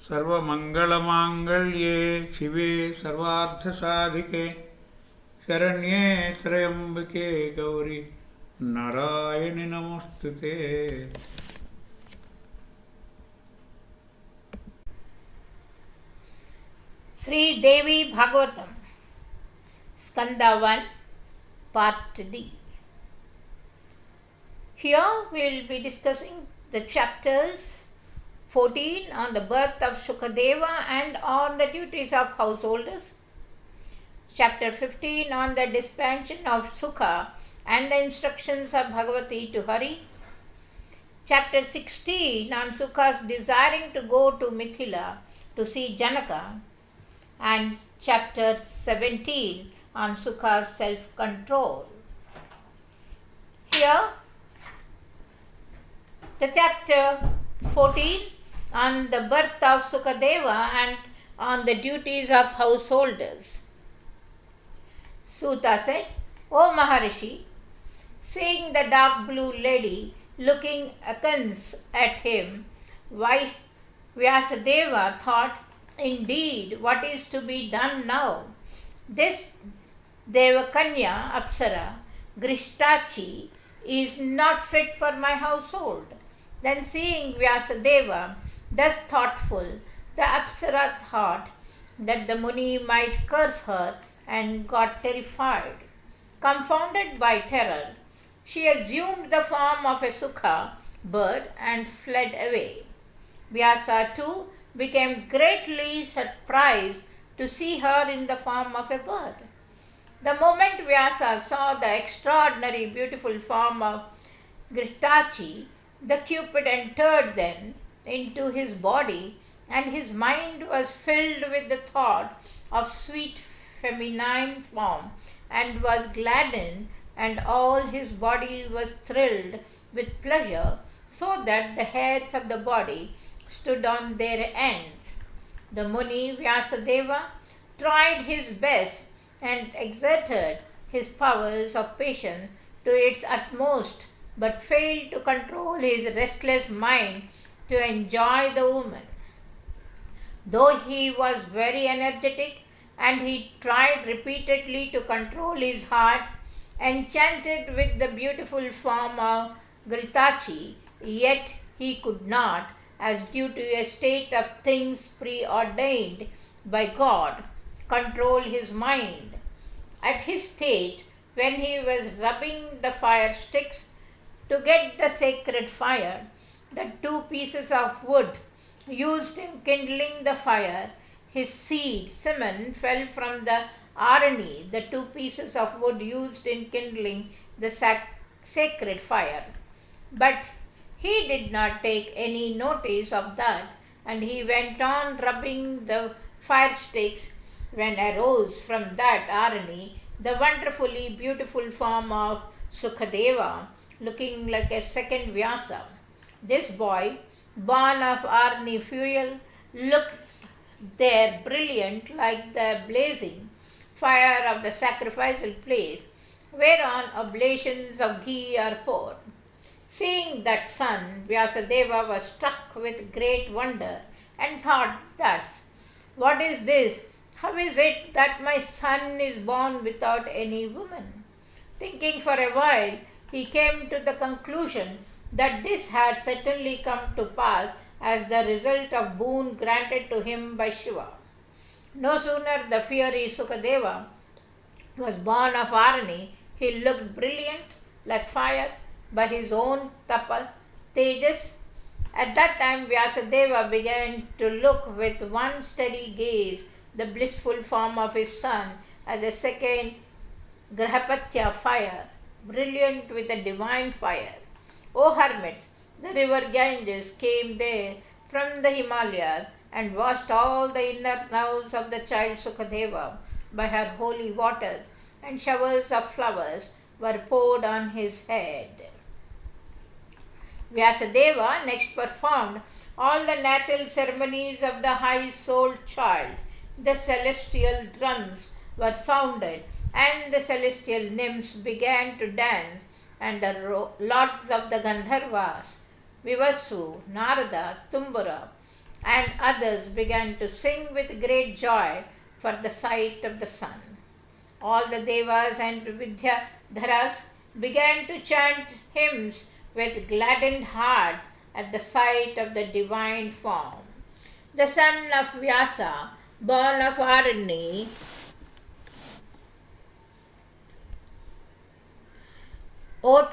सर्वमङ्गलमाङ्गल्ये शिवे सर्वार्थसाधिके शरण्ये त्र्यम्बके गौरी नारायणि नमोस्तुते. Sri Devi Bhagavatam, Skanda 1, Part D. Here we will be discussing the chapters 14 on the birth of S'uka Deva and on the duties of householders, chapter 15 on the dispassion of S'uka and the instructions of Bhagavatî to Hari, chapter 16 on S'uka's desiring to go to Mithilâ to see Janaka, and chapter 17 on S'uka's self-control. Here, the chapter 14 on the birth of S'uka Deva and on the duties of householders. Suta said, "O Maharishi, seeing the dark blue lady looking askance at him, Vyasadeva thought, indeed, what is to be done now? This Devakanya Apsara, Grishtachi, is not fit for my household." Then seeing Vyasadeva thus thoughtful, the Apsara thought that the Muni might curse her and got terrified. Confounded by terror, she assumed the form of a S'uka bird and fled away. Vyasa too became greatly surprised to see her in the form of a bird. The moment Vyasa saw the extraordinary beautiful form of Grishtachi, the Cupid entered then into his body, and his mind was filled with the thought of sweet feminine form, and was gladdened, and all his body was thrilled with pleasure, so that the hairs of the body stood on their ends. The Muni Vyasadeva tried his best and exerted his powers of patience to its utmost, but failed to control his restless mind to enjoy the woman. Though he was very energetic and he tried repeatedly to control his heart, enchanted with the beautiful form of Gritachi, yet he could not, as due to a state of things preordained by God, control his mind. At his state, when he was rubbing the fire sticks to get the sacred fire, the 2 pieces of wood used in kindling the fire, his seed, Simon, fell from the Arani, the 2 pieces of wood used in kindling the sacred fire. But he did not take any notice of that, and he went on rubbing the fire sticks, when arose from that Arani the wonderfully beautiful form of S'uka Deva, looking like a second Vyasa. This boy, born of Arni fuel, looked there brilliant like the blazing fire of the sacrificial place, whereon oblations of ghee are poured. Seeing that son, Vyasadeva was struck with great wonder and thought thus, "What is this? How is it that my son is born without any woman?" Thinking for a while, he came to the conclusion that this had certainly come to pass as the result of boon granted to him by Shiva. No sooner the fiery S'uka Deva was born of Arani, he looked brilliant like fire by his own tapa, tejas. At that time Vyasadeva began to look with one steady gaze the blissful form of his son as a second Grahapatya fire, brilliant with a divine fire. O hermits, the river Ganges came there from the Himalayas and washed all the inner nerves of the child S'uka Deva by her holy waters, and showers of flowers were poured on his head. Vyasadeva next performed all the natal ceremonies of the high-souled child. The celestial drums were sounded, and the celestial nymphs began to dance, and the lords of the Gandharvas, Vivasu, Narada, Tumbura, and others began to sing with great joy for the sight of the sun. All the Devas and Vidyadharas began to chant hymns with gladdened hearts at the sight of the divine form. The son of Vyasa, born of Arani,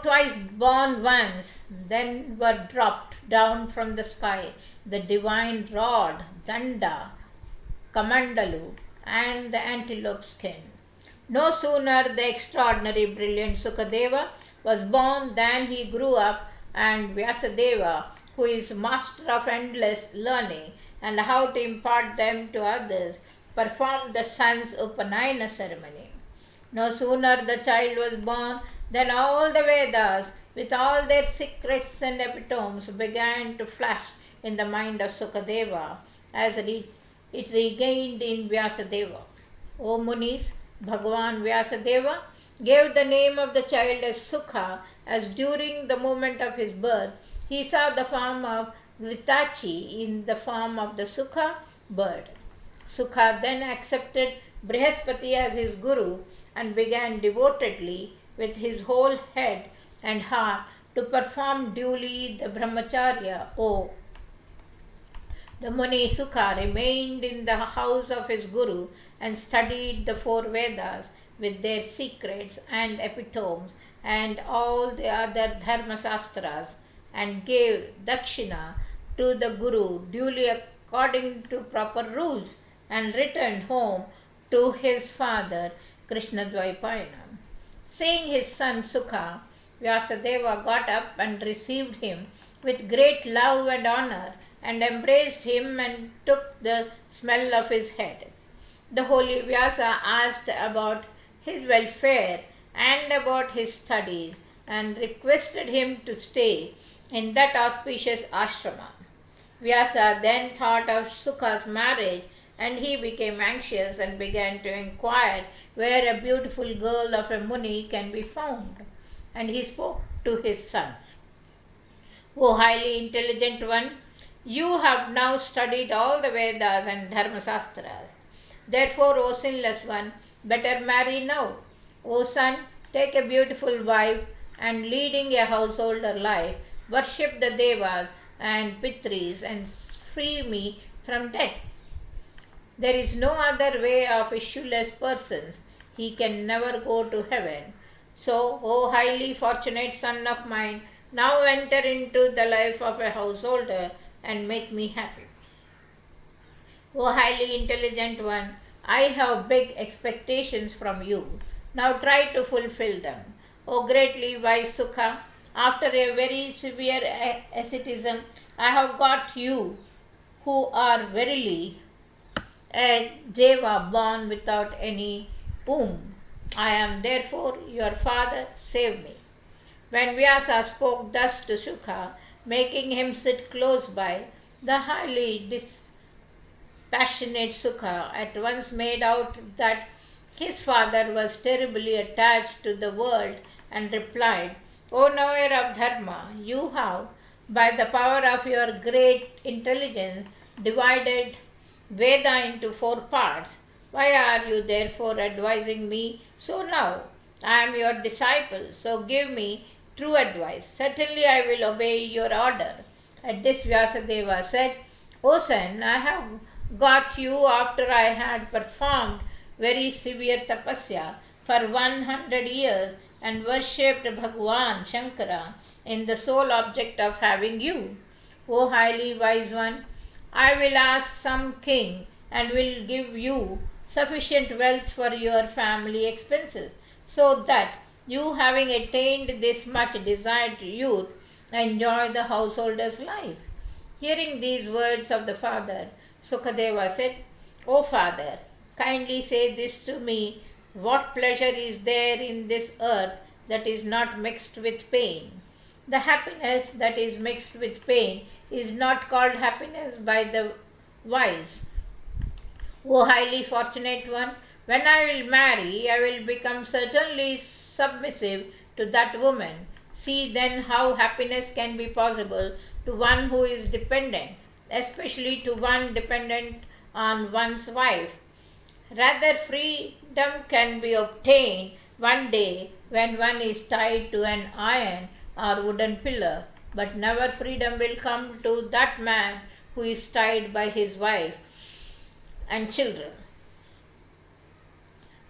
twice born once, then were dropped down from the sky the divine rod, Danda, Kamandalu, and the antelope skin. No sooner the extraordinary brilliant S'uka Deva was born than he grew up, and Vyasadeva, who is master of endless learning and how to impart them to others, performed the son's Upanayana ceremony. No sooner the child was born than all the Vedas, with all their secrets and epitomes, began to flash in the mind of S'uka Deva as it regained in Vyasadeva. O Munis, Bhagavan Vyasadeva gave the name of the child as Sukha, as during the moment of his birth he saw the form of Vritachi in the form of the Sukha bird. Sukha then accepted Brihaspati as his guru and began devotedly with his whole head and heart to perform duly the brahmacharya. The Muni Sukha remained in the house of his guru and studied the four Vedas with their secrets and epitomes and all the other dharmasastras, and gave dakshina to the guru duly according to proper rules, and returned home to his father Krishnadvaipayana. Seeing his son Sukha, Vyasadeva got up and received him with great love and honor, and embraced him and took the smell of his head. The holy Vyasa asked about his welfare and about his studies, and requested him to stay in that auspicious ashrama. Vyasa then thought of Sukha's marriage, and he became anxious and began to inquire where a beautiful girl of a Muni can be found. And he spoke to his son. O highly intelligent one, you have now studied all the Vedas and Dharmasastras. Therefore, O sinless one, better marry now. O son, take a beautiful wife, and leading a householder life, worship the Devas and Pitris and free me from death. There is no other way of issueless persons. He can never go to heaven. So, O highly fortunate son of mine, now enter into the life of a householder and make me happy. O highly intelligent one, I have big expectations from you. Now try to fulfill them. O greatly wise Sukha, after a very severe asceticism, I have got you, who are verily a Deva born without any womb. I am therefore your father, save me. When Vyasa spoke thus to Sukha, making him sit close by, the highly dispassionate Sukha at once made out that his father was terribly attached to the world, and replied, O knower of Dharma, you have, by the power of your great intelligence, divided Veda into 4 parts. Why are you therefore advising me so now? I am your disciple, so give me true advice. Certainly I will obey your order. At this Vyasadeva said, O son, I have got you after I had performed very severe tapasya for 100 years and worshipped Bhagavan Shankara in the sole object of having you. O highly wise one, I will ask some king and will give you sufficient wealth for your family expenses, so that you, having attained this much desired youth, enjoy the householder's life. Hearing these words of the father, S'uka Deva said, O father, kindly say this to me, what pleasure is there in this earth that is not mixed with pain? The happiness that is mixed with pain is not called happiness by the wise. O highly fortunate one, when I will marry, I will become certainly submissive to that woman. See then how happiness can be possible to one who is dependent. especially to one dependent on one's wife. Rather, freedom can be obtained one day when one is tied to an iron or wooden pillar, but never freedom will come to that man who is tied by his wife and children.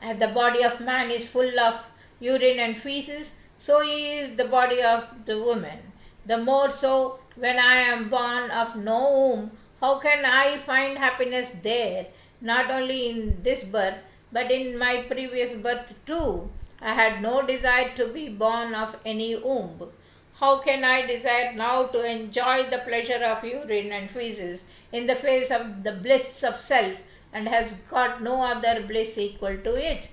As the body of man is full of urine and feces, so is the body of the woman. The more so when I am born of no womb, how can I find happiness there? Not only in this birth, but in my previous birth too. I had no desire to be born of any womb. How can I desire now to enjoy the pleasure of urine and feces in the face of the bliss of self, and has got no other bliss equal to it?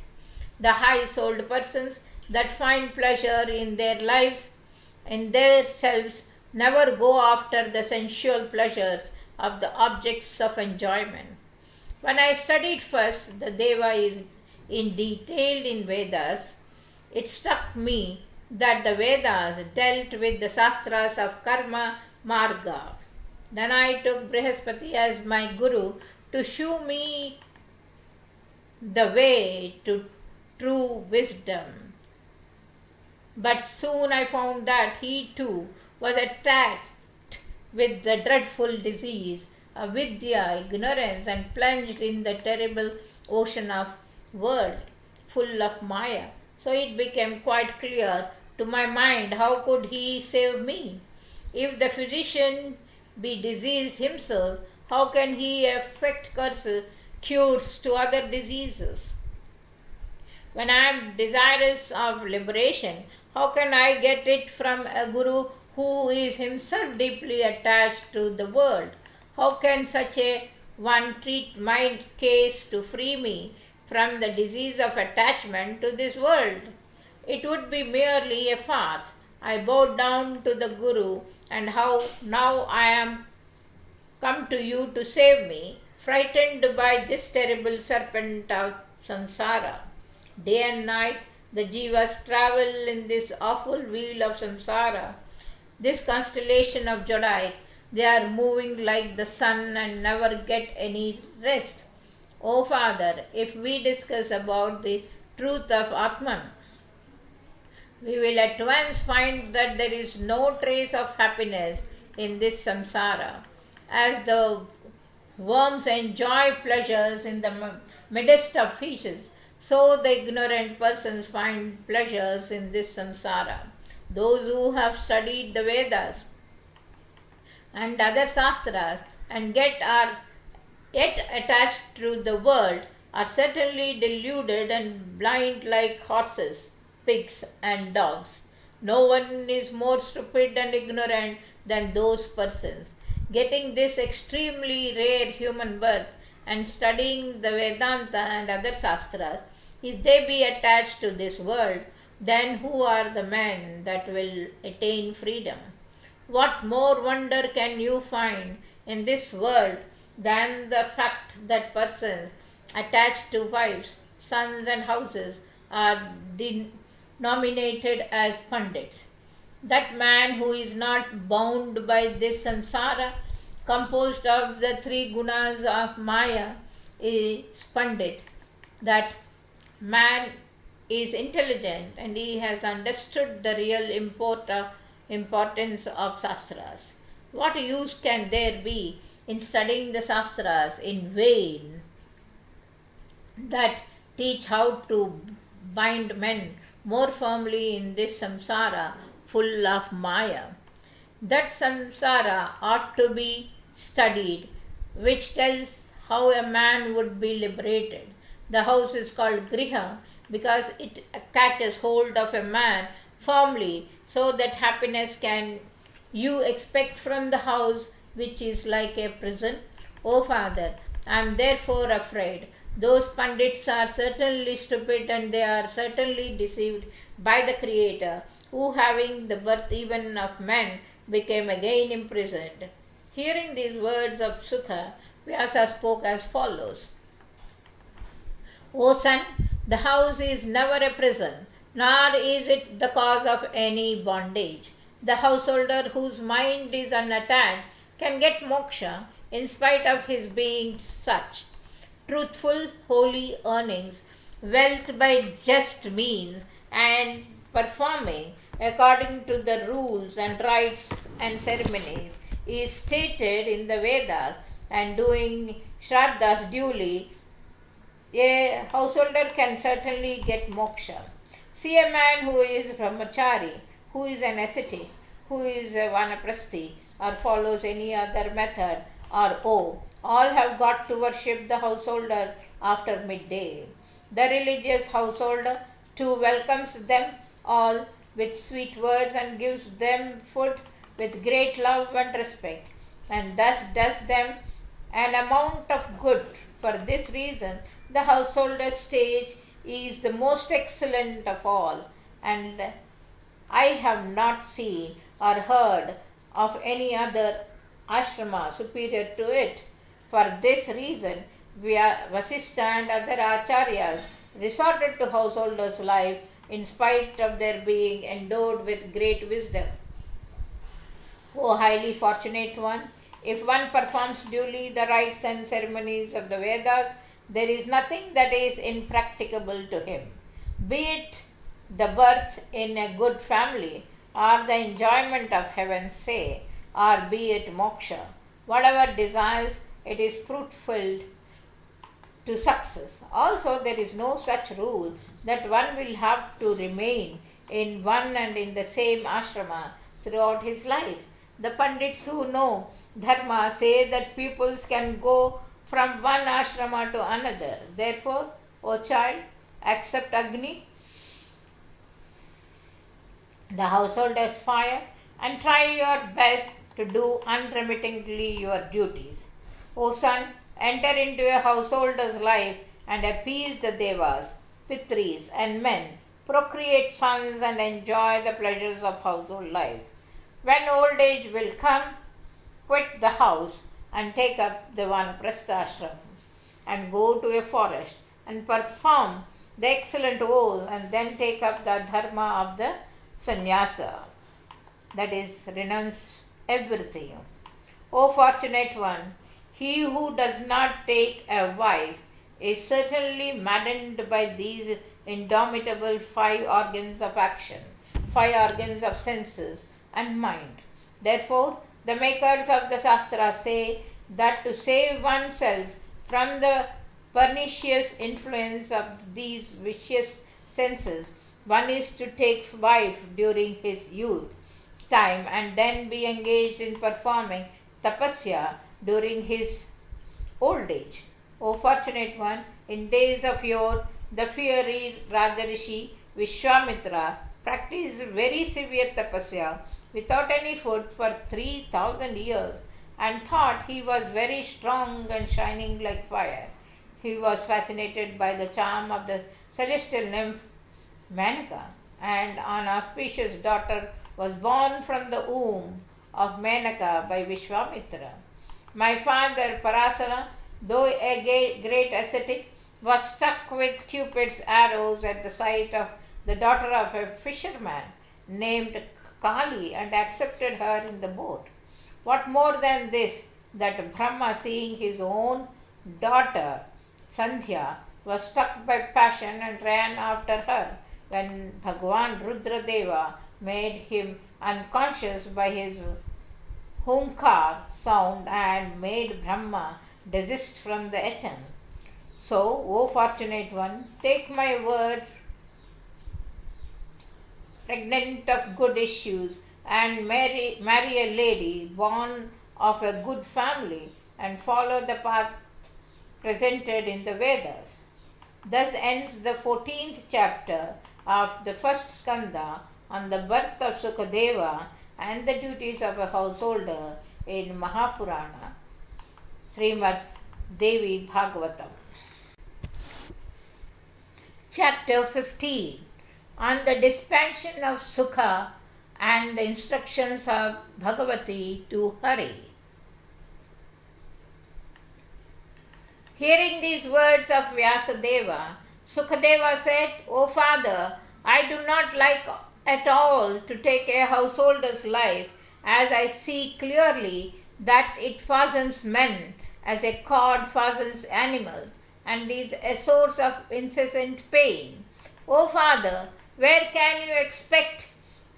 The high-souled persons that find pleasure in their lives, in their selves, never go after the sensual pleasures of the objects of enjoyment. When I studied first the Deva is in detail in Vedas, it struck me that the Vedas dealt with the Shastras of Karma Marga. Then I took Brihaspati as my guru to show me the way to true wisdom. But soon I found that he too was attacked with the dreadful disease of Vidya, ignorance, and plunged in the terrible ocean of world full of Maya. So it became quite clear to my mind how could he save me. If the physician be diseased himself, how can he effect cures to other diseases? When I am desirous of liberation, how can I get it from a guru who is himself deeply attached to the world? How can such a one treat my case to free me from the disease of attachment to this world? It would be merely a farce. I bowed down to the Guru, and how now I am come to you to save me, frightened by this terrible serpent of samsara. Day and night the jivas travel in this awful wheel of samsara, this constellation of Jodai. They are moving like the sun and never get any rest. O Father, if we discuss about the truth of Atman, we will at once find that there is no trace of happiness in this samsara. As the worms enjoy pleasures in the midst of fishes, so the ignorant persons find pleasures in this samsara. Those who have studied the Vedas and other Shastras and are yet attached to the world are certainly deluded and blind like horses, pigs, and dogs. No one is more stupid and ignorant than those persons. Getting this extremely rare human birth and studying the Vedanta and other Shastras, if they be attached to this world, then who are the men that will attain freedom? What more wonder can you find in this world than the fact that persons attached to wives, sons, and houses are denominated as pandits? That man who is not bound by this samsara, composed of the three gunas of Maya, is pandit. That man is intelligent and he has understood the real importance of Shastras. What use can there be in studying the Shastras in vain that teach how to bind men more firmly in this samsara full of Maya? That samsara ought to be studied, which tells how a man would be liberated. The house is called Griha because it catches hold of a man firmly, so that happiness can you expect from the house which is like a prison? O Father, I am therefore afraid. Those pandits are certainly stupid and they are certainly deceived by the Creator, who having the birth even of men became again imprisoned. Hearing these words of S'uka, Vyasa spoke as follows. O son, the house is never a prison, nor is it the cause of any bondage. The householder whose mind is unattached can get moksha in spite of his being such. Truthful, holy earnings, wealth by just means, and performing according to the rules and rites and ceremonies is stated in the Vedas, and doing Shraddhas duly, a householder can certainly get moksha. See a man who is brahmachari, who is an ascetic, who is a vanaprasthi, or follows any other method, or all have got to worship the householder after midday. The religious householder too welcomes them all with sweet words and gives them food with great love and respect, and thus does them an amount of good. For this reason, the householder stage is the most excellent of all, and I have not seen or heard of any other ashrama superior to it. For this reason, Vasistha and other acharyas resorted to householders' life in spite of their being endowed with great wisdom. O highly fortunate one, if one performs duly the rites and ceremonies of the Vedas, there is nothing that is impracticable to him, be it the birth in a good family, or the enjoyment of heaven, say, or be it moksha. Whatever desires, it is fruitful to success. Also, there is no such rule that one will have to remain in one and in the same ashrama throughout his life. The Pandits who know Dharma say that pupils can go from one ashrama to another. Therefore, O child, accept Agni, the householder's fire, and try your best to do unremittingly your duties. O son, enter into a householder's life and appease the Devas, Pitris, and men, procreate sons, and enjoy the pleasures of household life. When old age will come, quit the house and take up the vanaprastha ashram, and go to a forest and perform the excellent vows, and then take up the dharma of the sannyasa, that is, renounce everything. O fortunate one, he who does not take a wife is certainly maddened by these indomitable 5 organs of action, 5 organs of senses and mind. Therefore, the makers of the Shastra say that to save oneself from the pernicious influence of these vicious senses, one is to take wife during his youth time and then be engaged in performing tapasya during his old age. O fortunate one, in days of yore, the fiery Rajarshi Vishwamitra practiced very severe tapasya without any food for 3,000 years, and thought he was very strong and shining like fire. He was fascinated by the charm of the celestial nymph Janaka, and an auspicious daughter was born from the womb of Janaka by Vishwamitra. My father Parasara, though a great ascetic, was struck with Cupid's arrows at the sight of the daughter of a fisherman named Kali, and accepted her in the boat. What more than this, that Brahma, seeing his own daughter Sandhya, was struck by passion and ran after her, when Bhagavan Rudradeva made him unconscious by his hunkar sound and made Brahma desist from the attempt. So, O fortunate one, take my word, pregnant of good issues, and marry a lady born of a good family, and follow the path presented in the Vedas. Thus ends the 14th chapter of the first Skanda on the birth of S'uka Deva and the duties of a householder in Mahapurana, Srimad Devi Bhagavatam. Chapter 15 on the dispassion of Sukha and the instructions of Bhagavatî to Hari. Hearing these words of Vyasadeva, Sukadeva said, O father, I do not like at all to take a householder's life, as I see clearly that it fastens men as a cord fastens animals, and is a source of incessant pain. O Father, where can you expect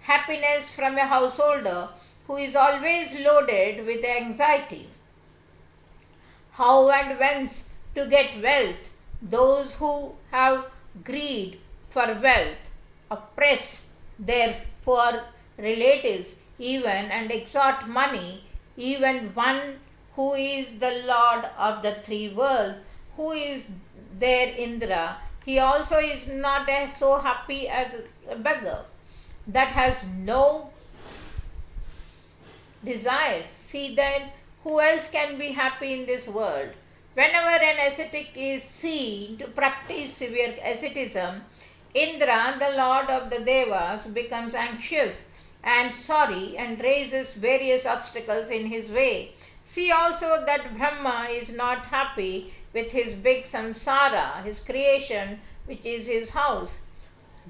happiness from a householder who is always loaded with anxiety? How and whence to get wealth? Those who have greed for wealth oppress their poor relatives even and extort money, even one who is the Lord of the three worlds, who is their Indra. He also is not so happy as a beggar that has no desires. See then, who else can be happy in this world? Whenever an ascetic is seen to practice severe asceticism, Indra, the lord of the Devas, becomes anxious and sorry and raises various obstacles in his way. See also that Brahma is not happy with his big samsara, his creation, which is his house.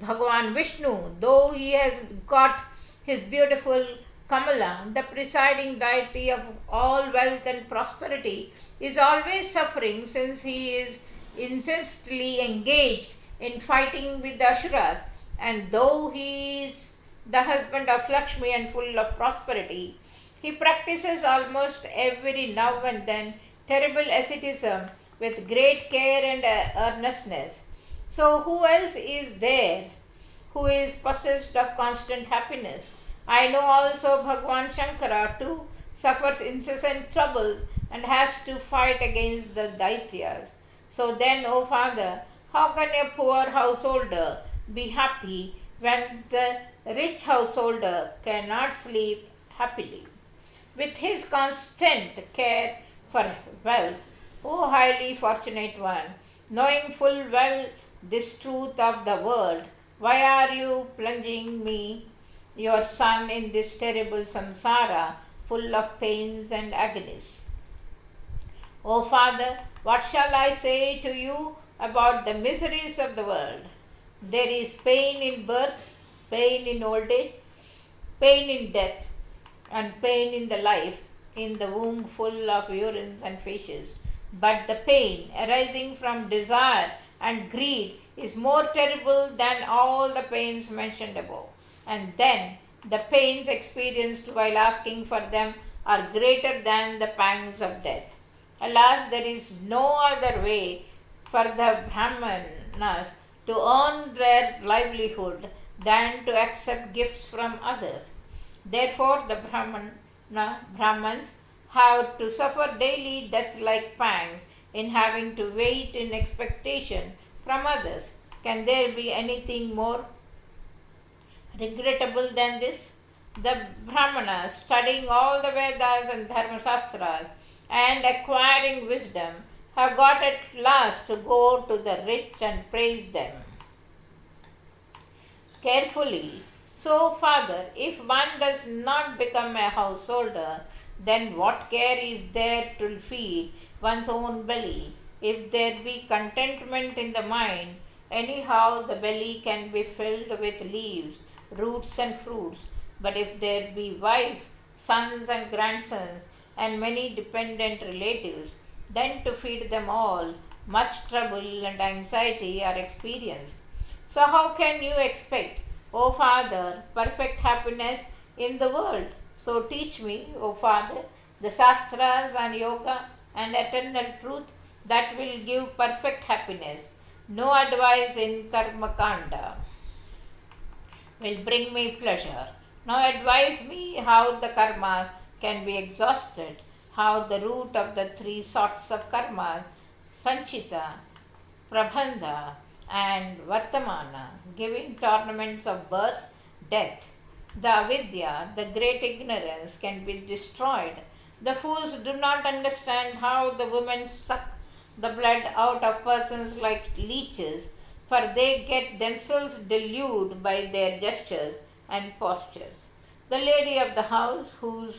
Bhagavan Vishnu, though he has got his beautiful Kamala, the presiding deity of all wealth and prosperity, is always suffering since he is incessantly engaged in fighting with the Asuras, and though he is the husband of Lakshmi and full of prosperity, he practices almost every now and then terrible asceticism with great care and earnestness. So who else is there who is possessed of constant happiness? I know also Bhagavan Shankara too suffers incessant trouble and has to fight against the Daityas. So then, O Father, how can a poor householder be happy when the rich householder cannot sleep happily? With his constant care for wealth, O highly fortunate one, knowing full well this truth of the world, why are you plunging me, your son, in this terrible samsara full of pains and agonies? O Father, what shall I say to you about the miseries of the world? There is pain in birth, pain in old age, pain in death, and pain in the life, in the womb full of urines and fishes. But the pain arising from desire and greed is more terrible than all the pains mentioned above. And then the pains experienced while asking for them are greater than the pangs of death. Alas, there is no other way for the Brahmanas to earn their livelihood than to accept gifts from others. Therefore, the Brahmans have to suffer daily death-like pangs in having to wait in expectation from others. Can there be anything more regrettable than this? The Brahmanas, studying all the Vedas and Dharmasastras and acquiring wisdom, have got at last to go to the rich and praise them carefully. So, Father, if one does not become a householder, then what care is there to feed one's own belly? If there be contentment in the mind, anyhow the belly can be filled with leaves, roots and fruits. But if there be wife, sons and grandsons, and many dependent relatives, then to feed them all, much trouble and anxiety are experienced. So how can you expect, O Father, perfect happiness in the world? So teach me, O Father, the Shastras and Yoga and eternal truth that will give perfect happiness. No advice in Karma Kanda will bring me pleasure. Now advise me how the karma can be exhausted, how the root of the three sorts of karma, Sanchita, Prabandha, and Vartamana, giving tournaments of birth, death, the avidya, the great ignorance, can be destroyed. The fools do not understand how the women suck the blood out of persons like leeches, for they get themselves deluded by their gestures and postures. The lady of the house, whom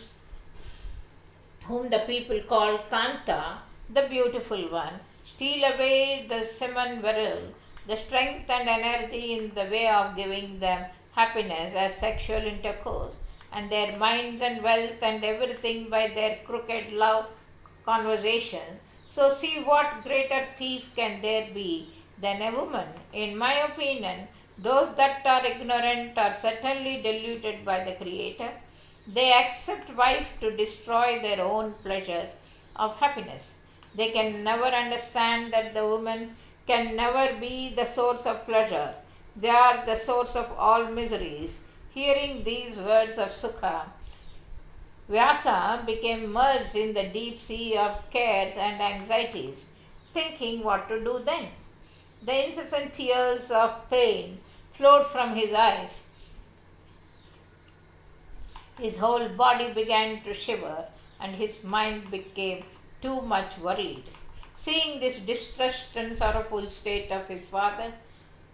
the people call Kanta, the beautiful one, steal away the semen virile, the strength and energy in the way of giving them happiness as sexual intercourse. and their minds and wealth and everything by their crooked love conversation. So see what greater thief can there be than a woman? In my opinion, those that are ignorant are certainly deluded by the Creator. They accept wife to destroy their own pleasures of happiness. They can never understand that the woman can never be the source of pleasure. They are the source of all miseries. Hearing these words of S'uka, Vyasa became merged in the deep sea of cares and anxieties, thinking what to do then. The incessant tears of pain flowed from his eyes. His whole body began to shiver, and his mind became too much worried. Seeing this distressed and sorrowful state of his father,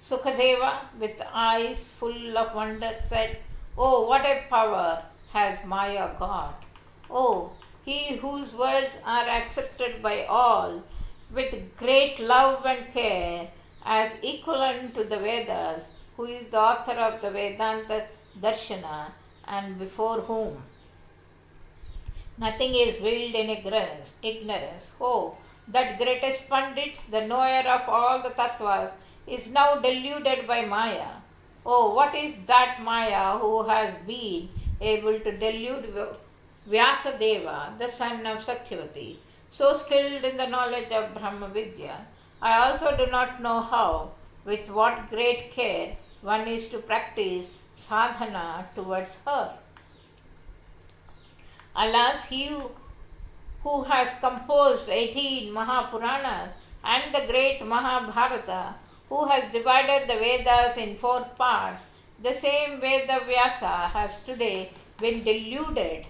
S'uka Deva, with eyes full of wonder, said, "Oh, what a power has Maya got! Oh, he whose words are accepted by all with great love and care as equivalent to the Vedas, who is the author of the Vedanta Darshana, and before whom nothing is veiled in ignorance. Oh, that greatest Pandit, the knower of all the tattvas, is now deluded by Maya. Oh, what is that Maya who has been able to delude Vyasa Deva, the son of Satyavati, so skilled in the knowledge of Brahma Vidya? I also do not know how, with what great care, one is to practice sadhana towards her. Alas, he who has composed 18 Mahapuranas and the great Mahabharata, who has divided the Vedas in 4 parts, the same Veda Vyasa has today been deluded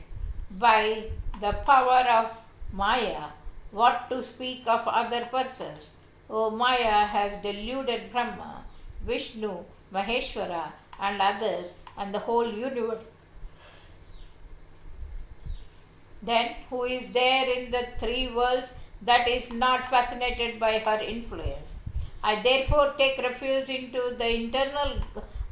by the power of Maya. What to speak of other persons? O Maya has deluded Brahma, Vishnu, Maheshwara, and others, and the whole universe. Then, who is there in the 3 worlds that is not fascinated by her influence? I therefore take refuge into the internal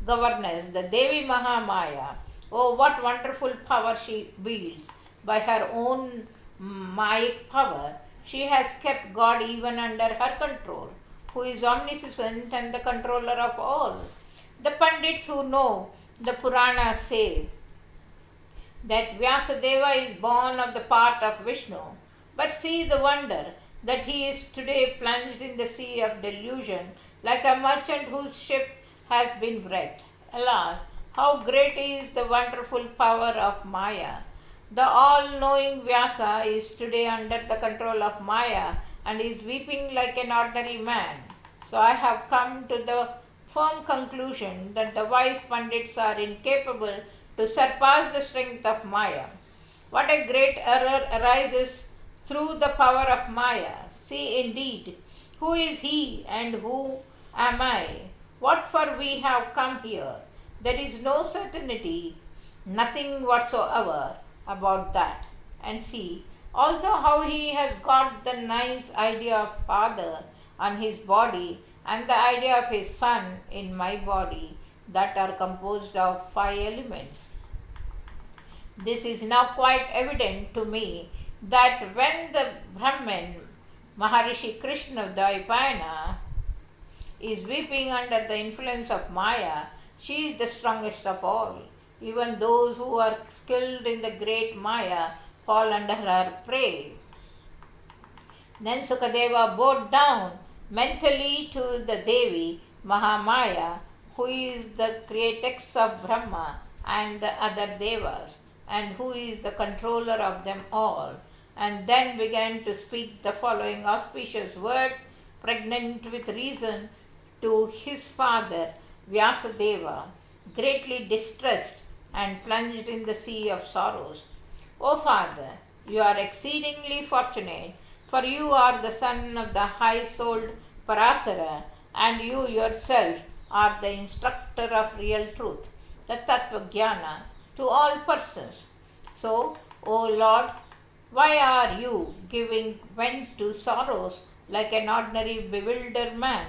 governess, the Devi Mahamaya. Oh, what wonderful power she wields! By her own Mayic power, she has kept God even under her control, who is omniscient and the controller of all. The Pandits who know the Puranas say that Vyasadeva is born of the part of Vishnu, but see the wonder that he is today plunged in the sea of delusion like a merchant whose ship has been wrecked. Alas, how great is the wonderful power of Maya! The all-knowing Vyasa is today under the control of Maya and is weeping like an ordinary man. So I have come to the firm conclusion that the wise Pandits are incapable to surpass the strength of Maya. What a great error arises through the power of Maya. See indeed, who is he and who am I? What for we have come here? There is no certainty, nothing whatsoever about that. And see also how he has got the nice idea of father on his body and the idea of his son in my body, that are composed of 5 elements. This is now quite evident to me that when the Brahman Maharishi Krishna Dvaipayana is weeping under the influence of Maya, she is the strongest of all. Even those who are skilled in the great Maya fall under her prey. Then S'uka Deva bowed down mentally to the Devi Mahamaya, who is the creatrix of Brahma and the other Devas, and who is the controller of them all, and then began to speak the following auspicious words, pregnant with reason, to his father Vyasadeva, greatly distressed and plunged in the sea of sorrows. O father, you are exceedingly fortunate, for you are the son of the high-souled Parasara, and you yourself are the instructor of real truth, the Tattvajnana, to all persons. So, O Lord, why are you giving vent to sorrows like an ordinary bewildered man?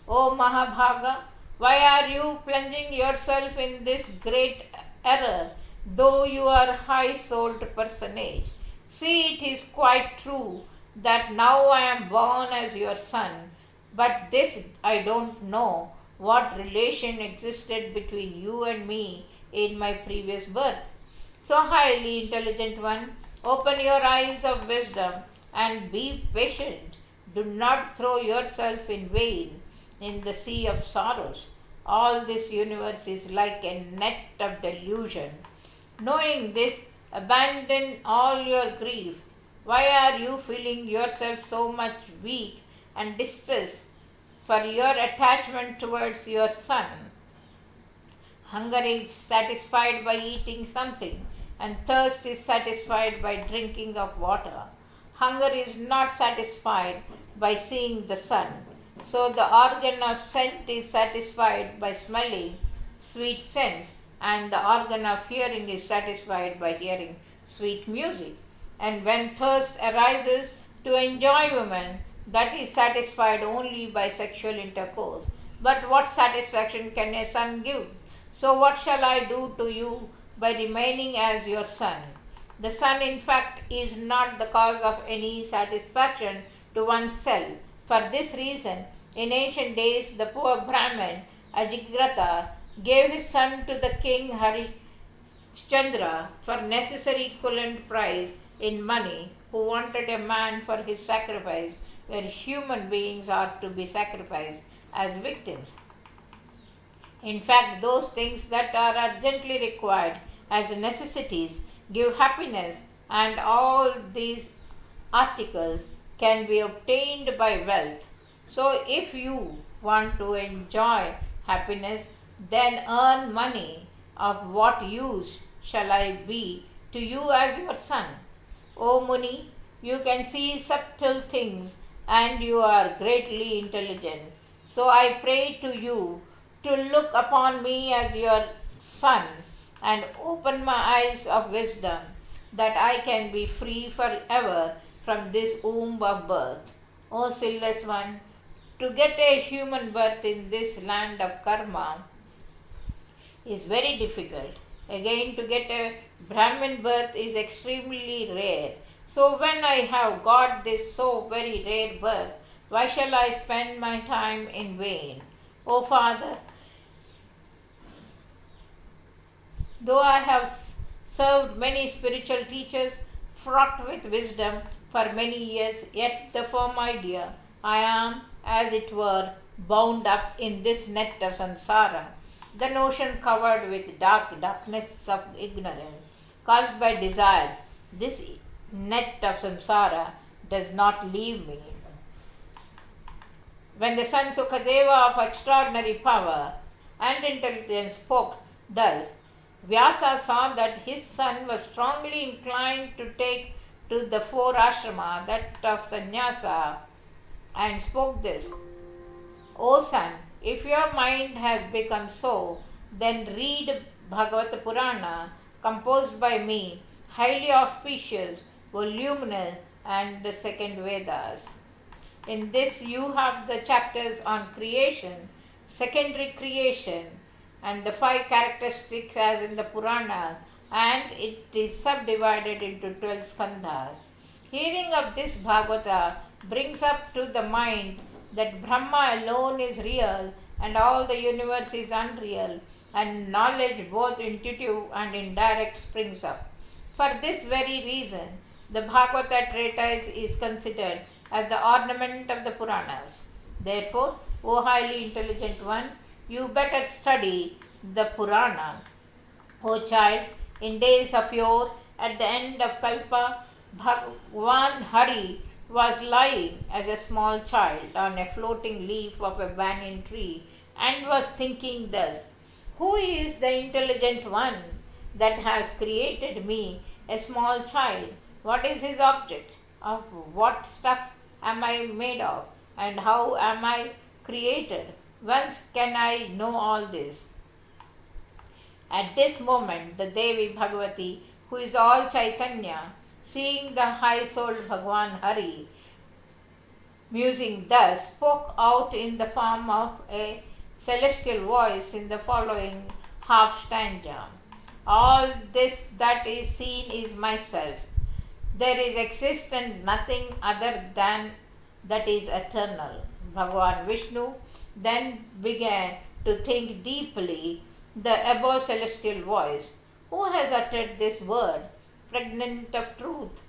O Mahabhaga, why are you plunging yourself in this great error, though you are a high-souled personage. See, it is quite true that now I am born as your son, but this I don't know what relation existed between you and me in my previous birth. So, highly intelligent one, open your eyes of wisdom and be patient. Do not throw yourself in vain in the sea of sorrows. All this universe is like a net of delusion. Knowing this, abandon all your grief. Why are you feeling yourself so much weak and distressed for your attachment towards your son? Hunger is satisfied by eating something, and thirst is satisfied by drinking of water. Hunger is not satisfied by seeing the sun. So the organ of scent is satisfied by smelling sweet scents, and the organ of hearing is satisfied by hearing sweet music. And when thirst arises to enjoy women, that is satisfied only by sexual intercourse. But what satisfaction can a son give? So what shall I do to you by remaining as your son? The son, in fact, is not the cause of any satisfaction to oneself. For this reason, in ancient days, the poor Brahmin Ajigrata gave his son to the king Harishchandra for necessary equivalent price in money, who wanted a man for his sacrifice, where human beings are to be sacrificed as victims. In fact, those things that are urgently required as necessities give happiness, and all these articles can be obtained by wealth. So, if you want to enjoy happiness, then earn money. Of what use shall I be to you as your son? O Muni, you can see subtle things and you are greatly intelligent. So I pray to you to look upon me as your son and open my eyes of wisdom, that I can be free forever from this womb of birth. O sinless one, to get a human birth in this land of karma is very difficult. Again, to get a Brahmin birth is extremely rare. So when I have got this so very rare birth, why shall I spend my time in vain? O Father, though I have served many spiritual teachers fraught with wisdom for many years, yet the firm idea I am, as it were, bound up in this net of samsara, the notion covered with darkness of ignorance caused by desires. This net of samsara does not leave me. When the son S'uka Deva of extraordinary power and intelligence spoke thus, Vyasa saw that his son was strongly inclined to take to the four ashrama, that of sannyasa, and spoke this: O son, if your mind has become so, then read Bhagavata Purana, composed by me, highly auspicious, voluminous, and the second Vedas. In this you have the chapters on creation, secondary creation, and the 5 characteristics as in the Purana, and it is subdivided into 12 skandhas. Hearing of this Bhagavata brings up to the mind that Brahma alone is real and all the universe is unreal, and knowledge, both intuitive and indirect, springs up. For this very reason, the Bhagavata treatise is considered as the ornament of the Puranas. Therefore, O highly intelligent one, you better study the Purana. O child, in days of yore, at the end of Kalpa, Bhagwan Hari was lying as a small child on a floating leaf of a banyan tree and was thinking thus: Who is the intelligent one that has created me, a small child? What is his object? Of what stuff am I made of? And how am I created? Whence can I know all this? At this moment, the Devi Bhagavathi, who is all Chaitanya, seeing the high-souled Bhagwan Hari, musing thus, spoke out in the form of a celestial voice in the following half stanza: All this that is seen is myself. There is existent nothing other than that is eternal. Bhagavan Vishnu then began to think deeply the above celestial voice. Who has uttered this word, pregnant of truth,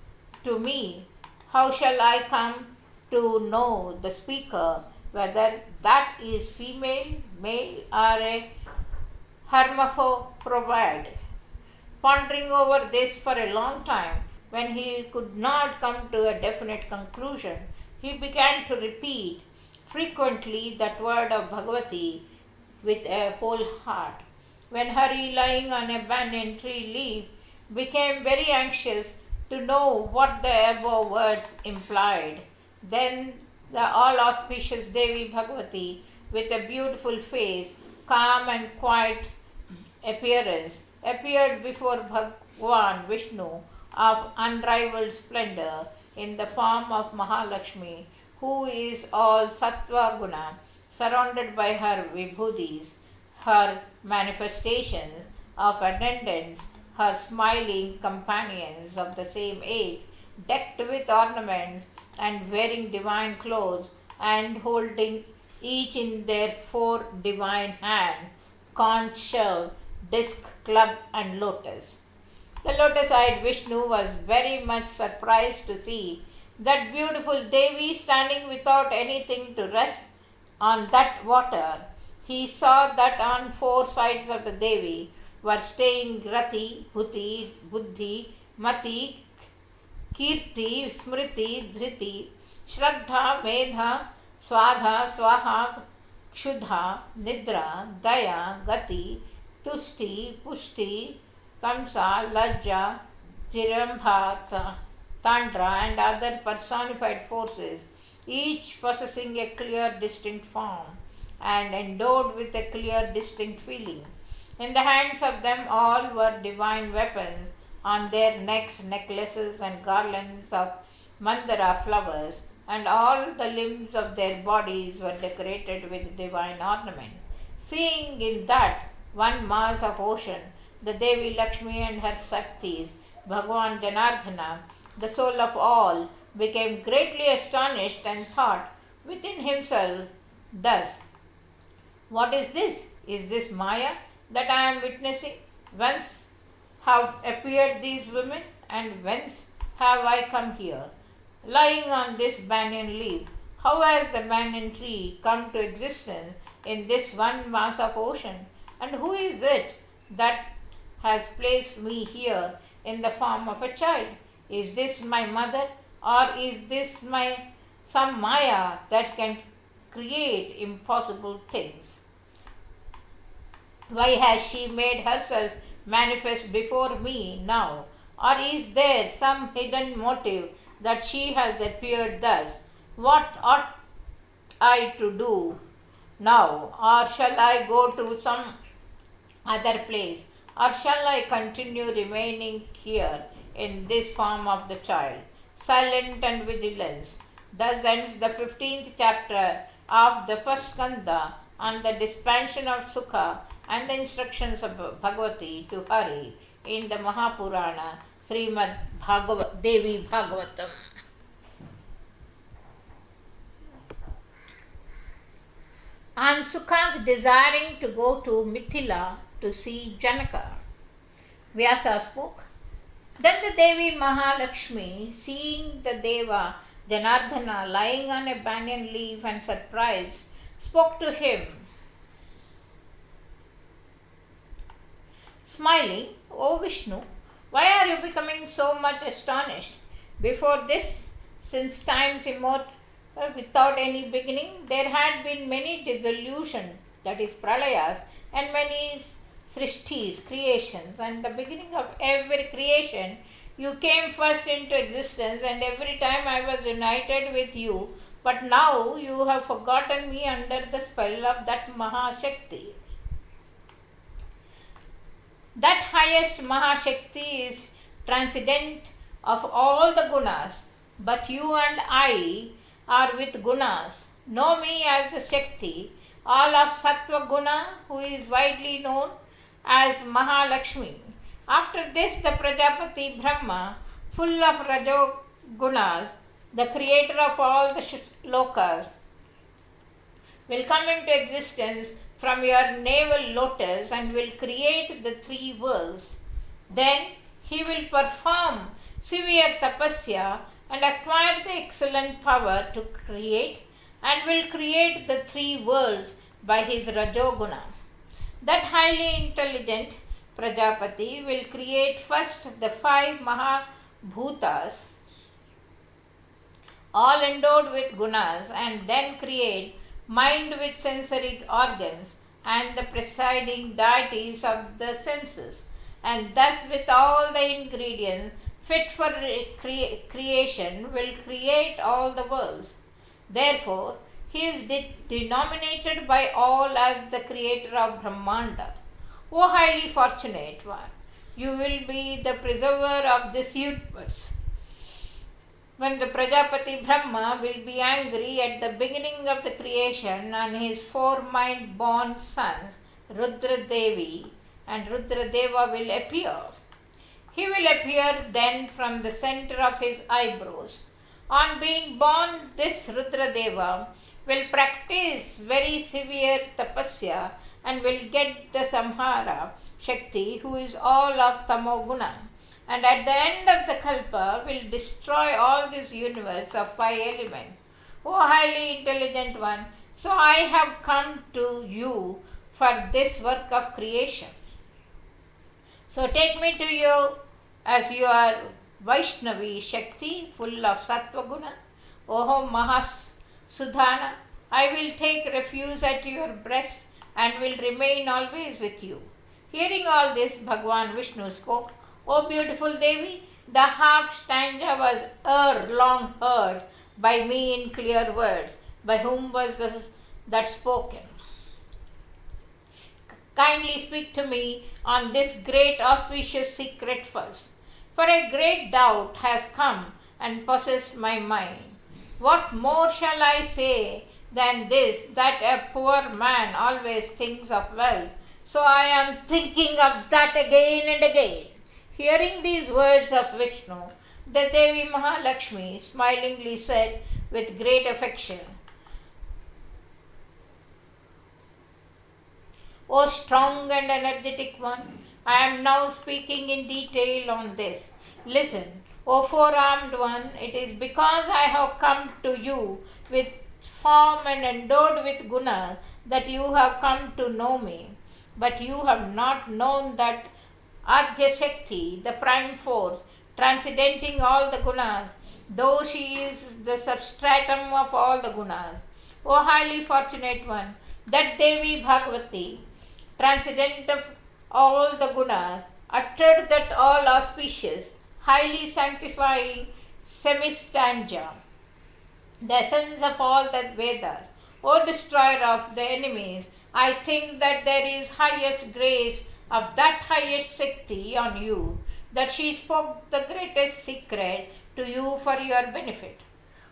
to me? How shall I come to know the speaker, whether that is female, male, or a hermaphrodite? Pondering over this for a long time, when he could not come to a definite conclusion, he began to repeat frequently that word of Bhagavatî with a whole heart. When Hari, lying on a banyan tree leaf, became very anxious to know what the above words implied, then the all auspicious Devi Bhagavathi, with a beautiful face, calm and quiet appearance, appeared before Bhagavan Vishnu of unrivaled splendor in the form of Mahalakshmi, who is all Sattva Guna, surrounded by her Vibhudis, her manifestations of attendants, her smiling companions of the same age, decked with ornaments and wearing divine clothes, and holding each in their four divine hands conch shell, disc, club, and lotus. The lotus-eyed Vishnu was very much surprised to see that beautiful Devi standing without anything to rest on that water. He saw that on four sides of the Devi were staying Rati, Bhuti, Buddhi, Mati, Kirti, Smriti, Dhriti, Shraddha, Medha, Swadha, Swaha, Kshuddha, Nidra, Daya, Gati, Tusti, Pushti, Kamsa, Lajja, Jirambha, Tantra, and other personified forces, each possessing a clear, distinct form and endowed with a clear, distinct feeling. In the hands of them all were divine weapons, on their necks necklaces and garlands of mandara flowers, and all the limbs of their bodies were decorated with divine ornament. Seeing in that one mass of ocean the Devi Lakshmi and her Shaktis, Bhagavan Janardhana, the soul of all, became greatly astonished and thought within himself thus: what is this? Is this Maya that I am witnessing? Whence have appeared these women, and whence have I come here? Lying on this banyan leaf, how has the banyan tree come to existence in this one mass of ocean? And who is it that has placed me here in the form of a child? Is this my mother, or is this some Maya that can create impossible things? Why has she made herself manifest before me now? Or is there some hidden motive that she has appeared thus? What ought I to do now? Or shall I go to some other place? Or shall I continue remaining here in this form of the child, silent and vigilant? Thus ends the 15th chapter of the first Skanda on the dispassion of S'uka and the instructions of Bhagavatî to Hari in the Mahapurana Srimad Devi Bhagavatam. On S'uka's desiring to go to Mithilâ to see Janaka, Vyasa spoke. Then the Devi Mahalakshmi, seeing the Deva Janardhana lying on a banyan leaf and surprised, spoke to him, smiling, O Vishnu, why are you becoming so much astonished? Before this, since times immemorial, without any beginning, there had been many dissolutions, that is pralayas, and many srishtis, creations, and the beginning of every creation, you came first into existence, and every time I was united with you, but now you have forgotten me under the spell of that Mahashakti. That highest Mahashakti is transcendent of all the gunas, but you and I are with gunas. Know me as the Shakti, all of Sattva Guna, who is widely known as Mahalakshmi. After this, the Prajapati Brahma, full of Rajogunas, the creator of all the lokas, will come into existence from your navel lotus and will create the three worlds. Then he will perform severe tapasya and acquire the excellent power to create and will create the three worlds by his Rajoguna. That highly intelligent Prajapati will create first the five Mahabhutas, all endowed with gunas, and then create mind with sensory organs and the presiding deities of the senses, and thus with all the ingredients fit for creation will create all the worlds. Therefore, he is denominated by all as the creator of Brahmanda. O highly fortunate one, you will be the preserver of this universe. When the Prajapati Brahma will be angry at the beginning of the creation on his four mind-born sons, Rudra Devi and Rudra Deva will appear. He will appear then from the center of his eyebrows. On being born, this Rudra Deva will practice very severe tapasya and will get the Samhara Shakti, who is all of Tamoguna, and at the end of the Kalpa will destroy all this universe of five elements. O highly intelligent one, so I have come to you for this work of creation. So take me to you as your Vaishnavi Shakti, full of Sattva Guna. O Mahasudhana, I will take refuge at your breast and will remain always with you. Hearing all this, Bhagavan Vishnu spoke, O beautiful Devi, the half stanza was long heard by me in clear words. By whom was that spoken? Kindly speak to me on this great auspicious secret first, for a great doubt has come and possessed my mind. What more shall I say than this, that a poor man always thinks of wealth, so I am thinking of that again and again. Hearing these words of Vishnu, the Devi Mahalakshmi smilingly said with great affection, O strong and energetic one, I am now speaking in detail on this. Listen, O four-armed one, it is because I have come to you with form and endowed with guna that you have come to know me. But you have not known that Adya Shakti, the prime force, transcendenting all the gunas, though she is the substratum of all the gunas. O highly fortunate one, that Devi Bhagavatī, transcendent of all the gunas, uttered that all auspicious, highly sanctifying semi-stanza, the essence of all the Vedas. O destroyer of the enemies, I think that there is highest grace of that highest Shakti on you, that she spoke the greatest secret to you for your benefit.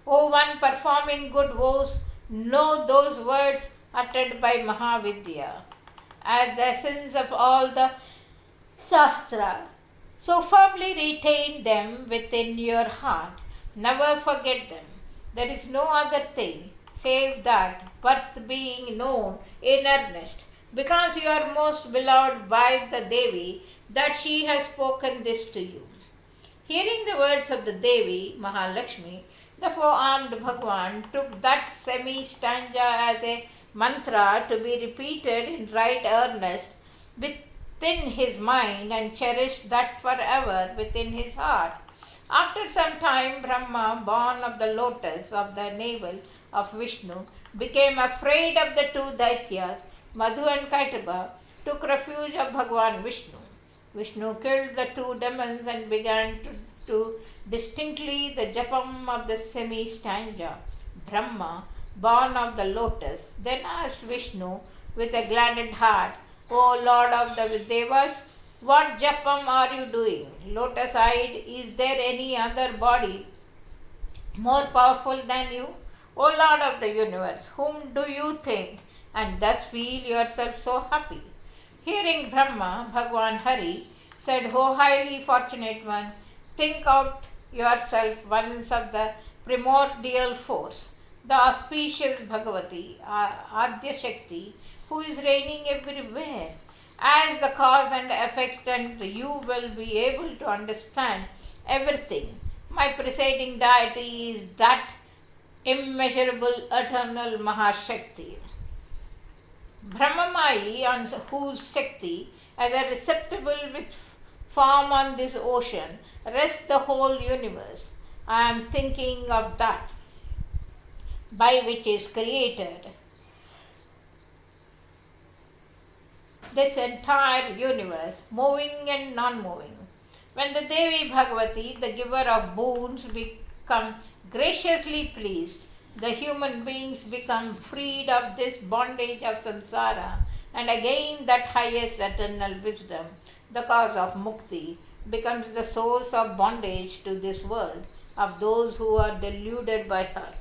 O one performing good vows, know those words uttered by Mahavidya as the essence of all the Shastra. So firmly retain them within your heart. Never forget them. There is no other thing save that worth being known in earnest, because you are most beloved by the Devi, that she has spoken this to you. Hearing the words of the Devi, Mahalakshmi, the four-armed Bhagavan took that semi-stanza as a mantra to be repeated in right earnest within his mind and cherished that forever within his heart. After some time, Brahma, born of the lotus of the navel of Vishnu, became afraid of the two Daityas, Madhu and Kaitaba, took refuge of Bhagavan Vishnu. Vishnu killed the two demons and began to distinctly the japam of the semi-stanza. Brahma, born of the lotus, then asked Vishnu with a gladdened heart, O Lord of the Devas, what japam are you doing? Lotus-eyed, is there any other body more powerful than you? O Lord of the universe, whom do you think and thus feel yourself so happy? Hearing Brahma, Bhagavan Hari said, O highly fortunate one, think out yourself once of the primordial force, the auspicious Bhagavatî, Adya Shakti, who is reigning everywhere, as the cause and effect, and you will be able to understand everything. My presiding deity is that immeasurable eternal Mahashakti. Brahmamai, on whose Shakti, as a receptacle with form on this ocean, rests the whole universe. I am thinking of that by which is created this entire universe, moving and non-moving. When the Devi Bhagavathi, the giver of boons, become graciously pleased, the human beings become freed of this bondage of samsara, and again that highest eternal wisdom, the cause of mukti, becomes the source of bondage to this world of those who are deluded by her.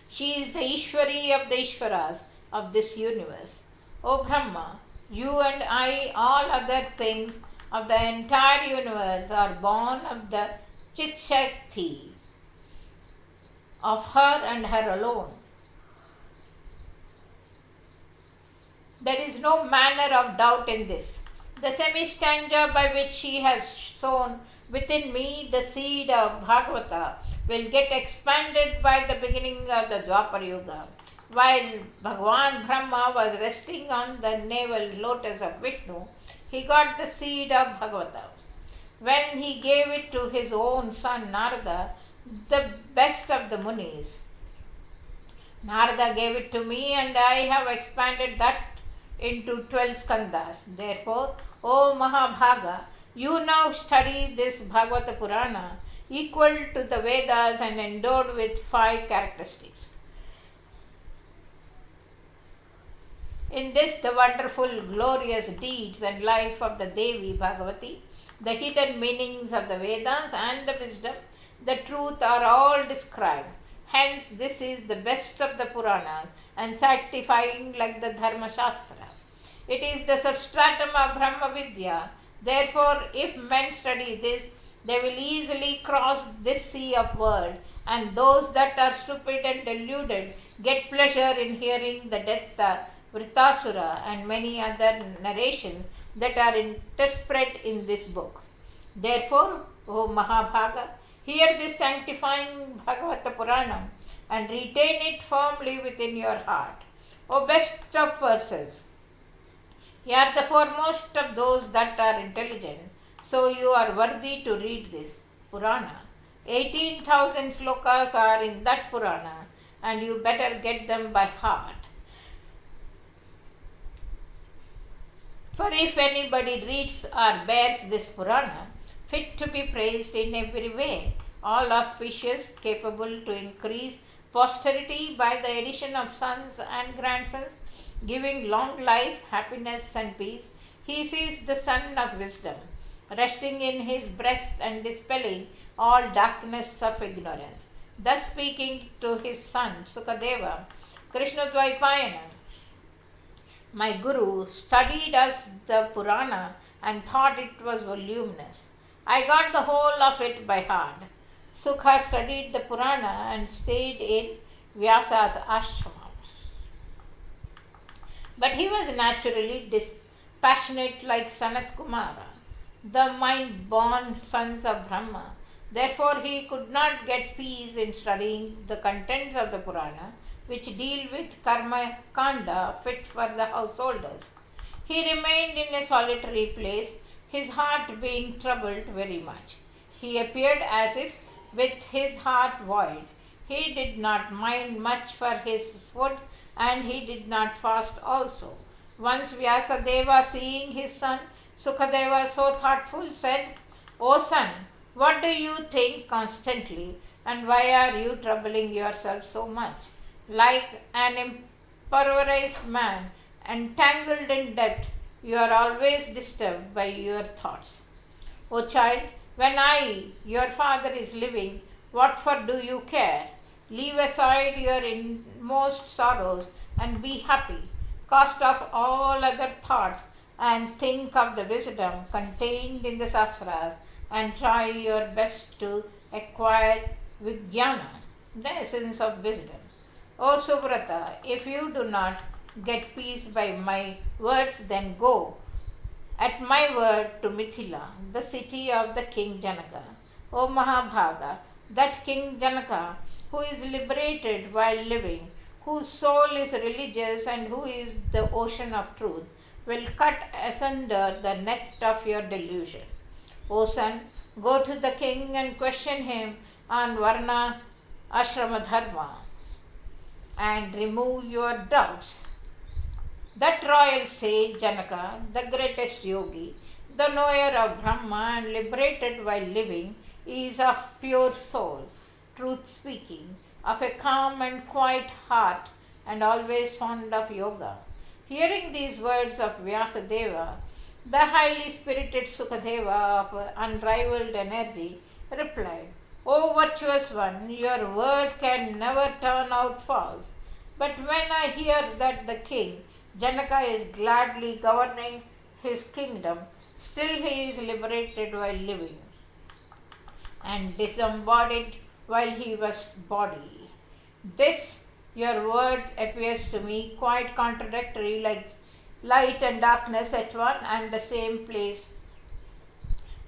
She is the Ishwari of the Ishwaras of this universe. O Brahma, you and I, all other things of the entire universe, are born of the Chit Shakti, of her and her alone. There is no manner of doubt in this. The semi-stanza by which she has sown within me the seed of Bhagavata will get expanded by the beginning of the Dwapar Yuga. While Bhagavan Brahma was resting on the navel lotus of Vishnu, he got the seed of Bhagavata. When he gave it to his own son Narada, the best of the Munis, Narada gave it to me, and I have expanded that into 12 Skandas. Therefore, O Mahabhaga, you now study this Bhagavata Purana, equal to the Vedas and endowed with 5 characteristics. In this, the wonderful, glorious deeds and life of the Devi Bhagavathi, the hidden meanings of the Vedas and the wisdom, the truth are all described. Hence, this is the best of the Puranas and sanctifying like the Dharma Shastra. It is the substratum of Brahma Vidya. Therefore, if men study this, they will easily cross this sea of world, and those that are stupid and deluded get pleasure in hearing the death Vritasura and many other narrations that are interspread in this book. Therefore, O Mahabhaga, hear this sanctifying Bhagavata Purana and retain it firmly within your heart. O best of persons, you are the foremost of those that are intelligent, so you are worthy to read this Purana. 18,000 slokas are in that Purana, and you better get them by heart. For if anybody reads or bears this Purana, fit to be praised in every way, all auspicious, capable to increase posterity by the addition of sons and grandsons, giving long life, happiness and peace, he sees the sun of wisdom, resting in his breast and dispelling all darkness of ignorance. Thus speaking to his son, S'uka Deva, Krishna Dvaipayana, my Guru, studied us the Purana and thought it was voluminous. I got the whole of it by heart. Sukha studied the Purana and stayed in Vyasa's ashrama. But he was naturally dispassionate like Sanat Kumara, the mind-born sons of Brahma. Therefore, he could not get peace in studying the contents of the Purana, which deal with karma kanda fit for the householders. He remained in a solitary place, his heart being troubled very much. He appeared as if with his heart void. He did not mind much for his food, and he did not fast also. Once Vyasadeva, seeing his son S'uka so thoughtful, said, O son, what do you think constantly, and why are you troubling yourself so much? Like an impoverished man entangled in debt, you are always disturbed by your thoughts. O child, when I, your father, is living, what for do you care? Leave aside your inmost sorrows and be happy. Cast off all other thoughts and think of the wisdom contained in the Sastras and try your best to acquire Vijnana, the essence of wisdom. O Subrata, if you do not get peace by my words, then go at my word to Mithilâ, the city of the king Janaka. O Mahabhaga, that king Janaka, who is liberated while living, whose soul is religious and who is the ocean of truth, will cut asunder the net of your delusion. O son, go to the king and question him on Varna Ashrama Dharma and remove your doubts. That royal sage Janaka, the greatest yogi, the knower of Brahma and liberated while living, is of pure soul, truth speaking, of a calm and quiet heart, and always fond of yoga. Hearing these words of Vyasadeva, the highly spirited S'uka Deva of unrivaled energy replied, O virtuous one, your word can never turn out false. But when I hear that the king, Janaka, is gladly governing his kingdom, still he is liberated while living and disembodied while he was body. This your word appears to me quite contradictory, like light and darkness at one and the same place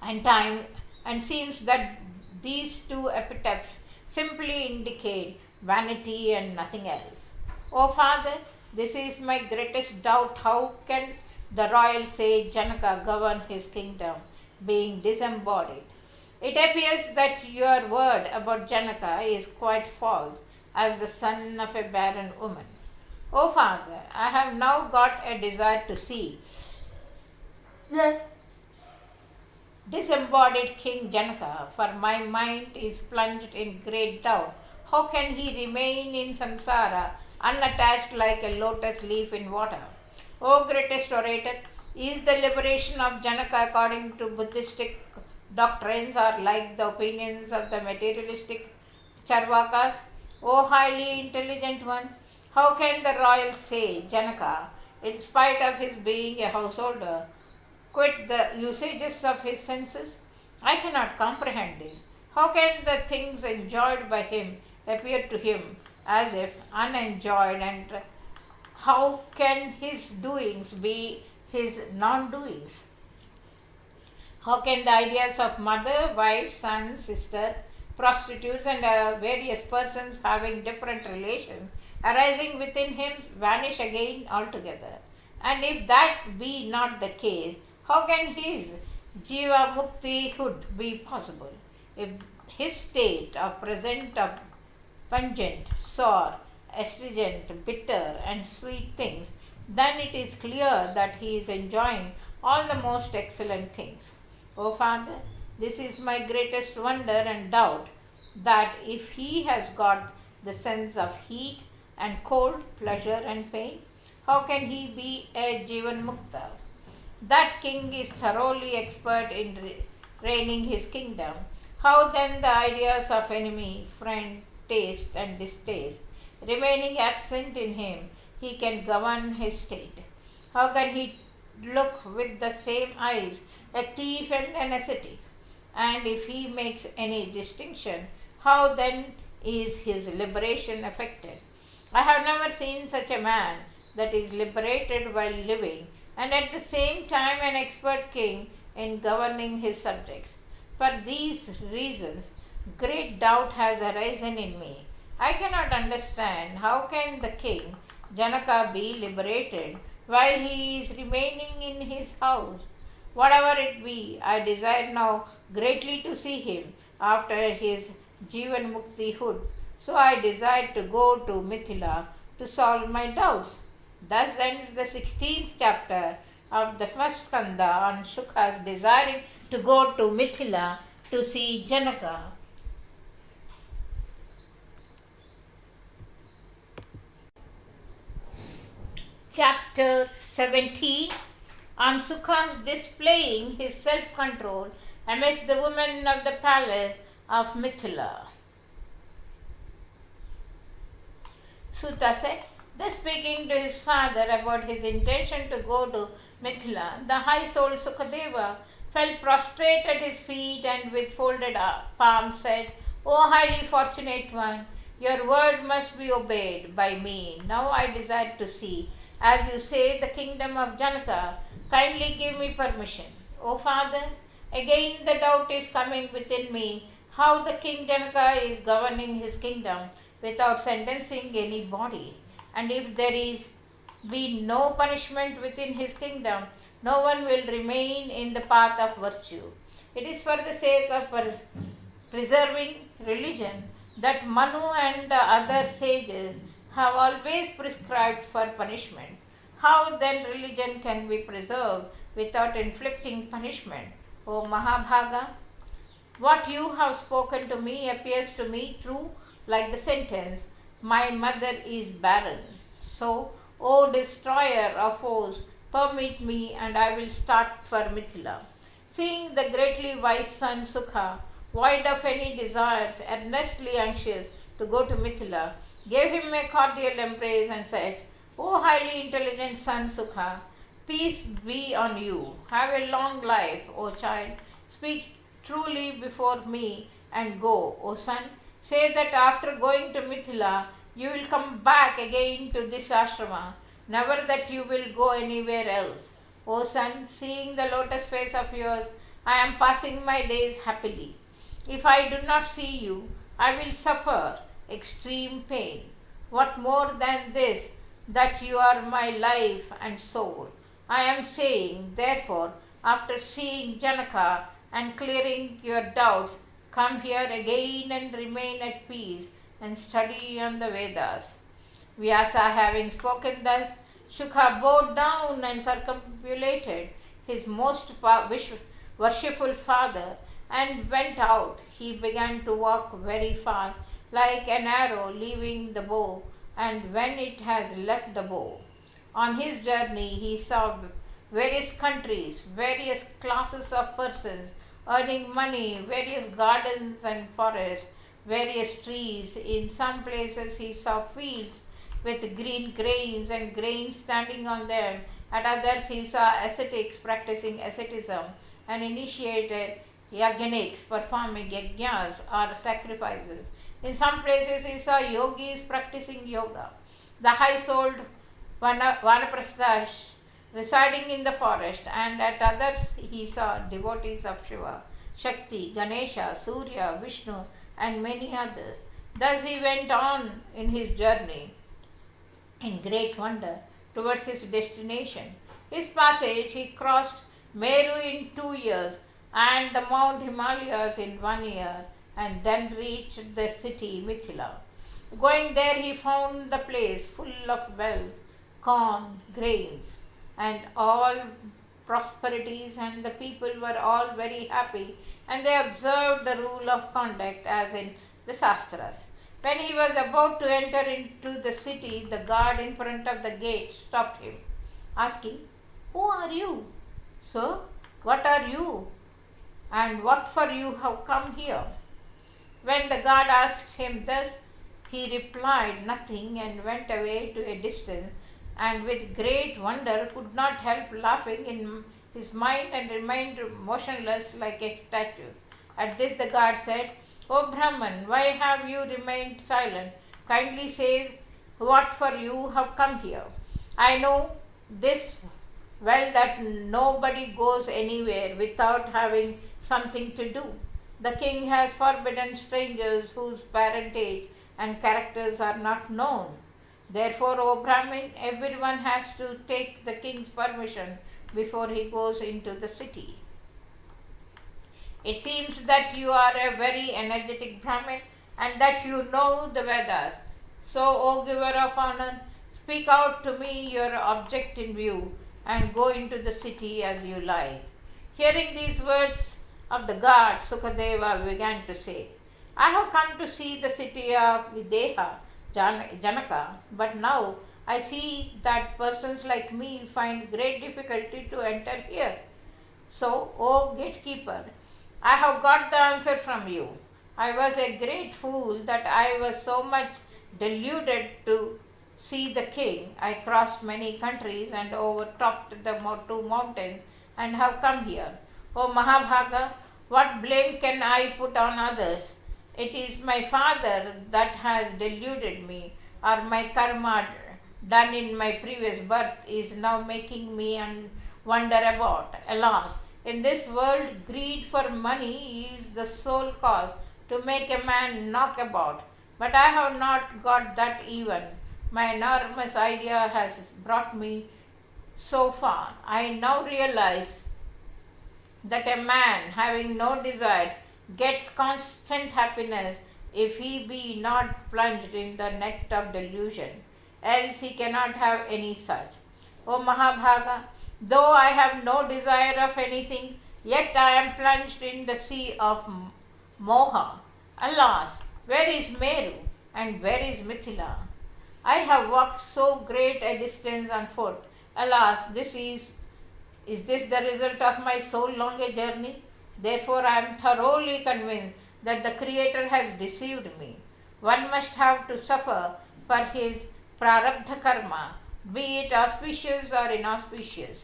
and time, and seems that these two epithets simply indicate vanity and nothing else. O Father, this is my greatest doubt. How can the royal sage Janaka govern his kingdom, being disembodied? It appears that your word about Janaka is quite false, as the son of a barren woman. O Father, I have now got a desire to see the disembodied King Janaka, for my mind is plunged in great doubt. How can he remain in samsara unattached like a lotus leaf in water? O greatest orator, is the liberation of Janaka according to Buddhistic doctrines or like the opinions of the materialistic Charvakas? O highly intelligent one, how can the royal sage Janaka, in spite of his being a householder, quit the usages of his senses? I cannot comprehend this. How can the things enjoyed by him appear to him as if unenjoyed, and how can his doings be his non-doings? How can the ideas of mother, wife, son, sister, prostitutes, and various persons having different relations arising within him vanish again altogether? And if that be not the case, how can his jiva muktihood be possible? If his state of present of pungent, sour, astringent, bitter, and sweet things, then it is clear that he is enjoying all the most excellent things. O Father, this is my greatest wonder and doubt, that if he has got the sense of heat and cold, pleasure and pain, how can he be a Jivan Mukta? That king is thoroughly expert in reigning his kingdom. How then the ideas of enemy, friend, taste and distaste, remaining absent in him, he can govern his state? How can he look with the same eyes a thief and an ascetic? And if he makes any distinction, how then is his liberation affected? I have never seen such a man that is liberated while living, and at the same time an expert king in governing his subjects. For these reasons, great doubt has arisen in me. I cannot understand how can the king Janaka be liberated while he is remaining in his house. Whatever it be, I desire now greatly to see him after his Jivan Muktihood. So I desire to go to Mithilâ to solve my doubts. Thus ends the 16th chapter of the first Skanda on Shuka's desiring to go to Mithilâ to see Janaka. Chapter 17 on Shuka's displaying his self-control amidst the women of the palace of Mithilâ. Suta said, thus speaking to his father about his intention to go to Mithilâ, the high-souled S'uka Deva fell prostrate at his feet and with folded palms said, O highly fortunate one, your word must be obeyed by me. Now I desire to see, as you say, the kingdom of Janaka. Kindly give me permission. O Father, again the doubt is coming within me how the King Janaka is governing his kingdom without sentencing anybody. And if there is be no punishment within his kingdom, no one will remain in the path of virtue. It is for the sake of preserving religion that Manu and the other sages have always prescribed for punishment. How then religion can be preserved without inflicting punishment? O Mahabhaga, what you have spoken to me appears to me true like the sentence, my mother is barren. So, O destroyer of foes, permit me and I will start for Mithilâ. Seeing the greatly wise son S'uka, void of any desires, earnestly anxious to go to Mithilâ, gave him a cordial embrace and said, O highly intelligent son S'uka, peace be on you. Have a long life, O child. Speak truly before me and go, O son. Say that after going to Mithilâ, you will come back again to this ashrama, never that you will go anywhere else. O son, seeing the lotus face of yours, I am passing my days happily. If I do not see you, I will suffer extreme pain. What more than this, that you are my life and soul? I am saying, therefore, after seeing Janaka and clearing your doubts, come here again and remain at peace and study on the Vedas. Vyasa having spoken thus, S'uka bowed down and circumambulated his most worshipful father and went out. He began to walk very far, like an arrow leaving the bow, and when it has left the bow. On his journey he saw various countries, various classes of persons earning money, various gardens and forests, various trees. In some places he saw fields with green grains and grains standing on them. At others he saw ascetics practicing asceticism and initiated yajniks performing yajnas or sacrifices. In some places he saw yogis practicing yoga. The high-souled vanaprasthas residing in the forest, and at others he saw devotees of Shiva, Shakti, Ganesha, Surya, Vishnu, and many others. Thus he went on in his journey in great wonder towards his destination. His passage he crossed Meru in 2 years and the Mount Himalayas in 1 year, and then reached the city Mithilâ. Going there he found the place full of wealth, corn, grains, and all prosperities, and the people were all very happy, and they observed the rule of conduct as in the Shastras. When he was about to enter into the city, the guard in front of the gate stopped him, asking, Who are you? Sir, what are you? And what for you have come here? When the guard asked him thus, he replied nothing and went away to a distance, and with great wonder could not help laughing in his mind and remained motionless like a statue. At this the guard said, O Brahman, why have you remained silent? Kindly say what for you have come here. I know this well that nobody goes anywhere without having something to do. The king has forbidden strangers whose parentage and characters are not known. Therefore, O Brahmin, everyone has to take the king's permission before he goes into the city. It seems that you are a very energetic Brahmin and that you know the Vedas. So, O giver of honor, speak out to me your object in view and go into the city as you like. Hearing these words of the god, S'uka Deva began to say, I have come to see the city of Videha, Janaka, but now I see that persons like me find great difficulty to enter here. So, O gatekeeper, I have got the answer from you. I was a great fool that I was so much deluded to see the king. I crossed many countries and overtopped the two mountains and have come here. O Mahabhaga, what blame can I put on others? It is my father that has deluded me, or my karma done in my previous birth is now making me wonder about. Alas, in this world, greed for money is the sole cause to make a man knock about. But I have not got that even. My enormous idea has brought me so far. I now realize that a man having no desires gets constant happiness if he be not plunged in the net of delusion, else he cannot have any such. O Mahabhaga, though I have no desire of anything, yet I am plunged in the sea of moha. Alas, where is Meru and where is Mithilâ? I have walked so great a distance on foot. Alas, is this the result of my so long a journey? Therefore, I am thoroughly convinced that the Creator has deceived me. One must have to suffer for his prarabdha karma, be it auspicious or inauspicious.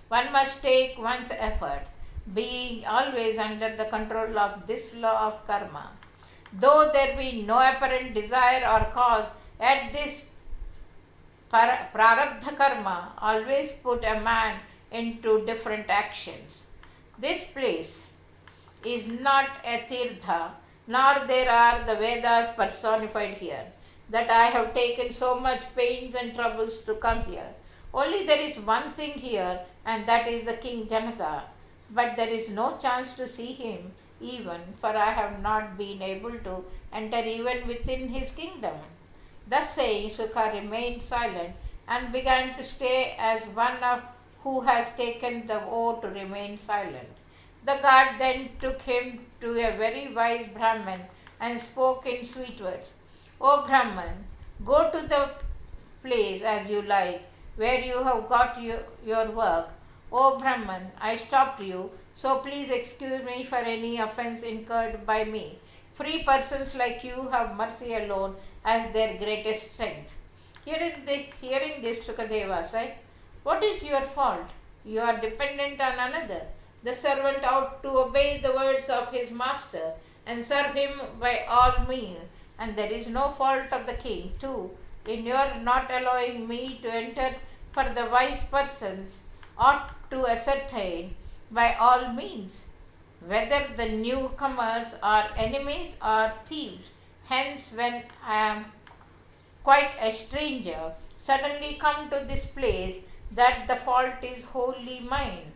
One must take one's effort, being always under the control of this law of karma. Though there be no apparent desire or cause, yet this prarabdha karma always put a man into different actions. This place is not a tirtha, nor there are the Vedas personified here, that I have taken so much pains and troubles to come here. Only there is one thing here, and that is the king Janaka, but there is no chance to see him even, for I have not been able to enter even within his kingdom. Thus saying, S'uka remained silent and began to stay as one who has taken the oath to remain silent. The god then took him to a very wise Brahman and spoke in sweet words. O Brahman, go to the place as you like, where you have got your work. O Brahman, I stopped you, so please excuse me for any offense incurred by me. Free persons like you have mercy alone as their greatest strength. Hearing this, S'uka Deva said, what is your fault? You are dependent on another. The servant ought to obey the words of his master and serve him by all means. And there is no fault of the king, too, in your not allowing me to enter, for the wise persons ought to ascertain by all means whether the newcomers are enemies or thieves. Hence, when I am quite a stranger, suddenly come to this place, that the fault is wholly mine.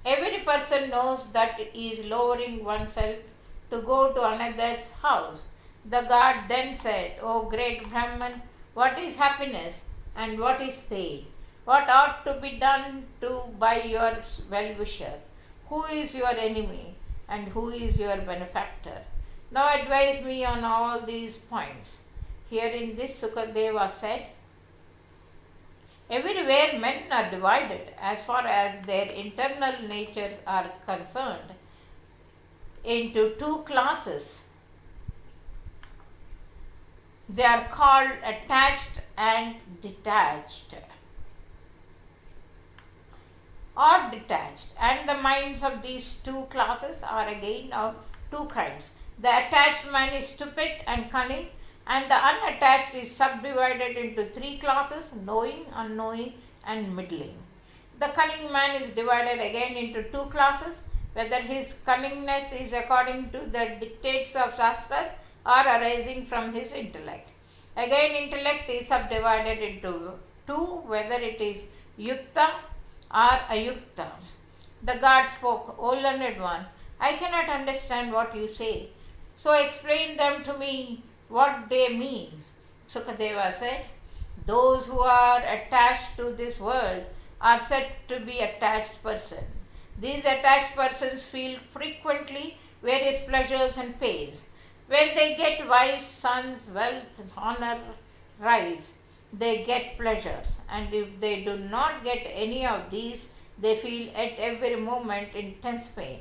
Every person knows that it is lowering oneself to go to another's house. The god then said, O great Brahman, what is happiness and what is pain? What ought to be done by your well-wisher? Who is your enemy and who is your benefactor? Now advise me on all these points. Hearing this, S'uka Deva said, everywhere men are divided as far as their internal natures are concerned into two classes. They are called attached and detached, and the minds of these two classes are again of two kinds. The attached man is stupid and cunning, and the unattached is subdivided into three classes: knowing, unknowing, and middling. The cunning man is divided again into two classes, whether his cunningness is according to the dictates of Shastras or arising from his intellect. Again, intellect is subdivided into two, whether it is yukta or ayukta. The god spoke, O learned one, I cannot understand what you say, so explain them to me what they mean. S'uka Deva said, those who are attached to this world are said to be attached persons. These attached persons feel frequently various pleasures and pains. When they get wives, sons, wealth, honor, rise, they get pleasures, and if they do not get any of these, they feel at every moment intense pain.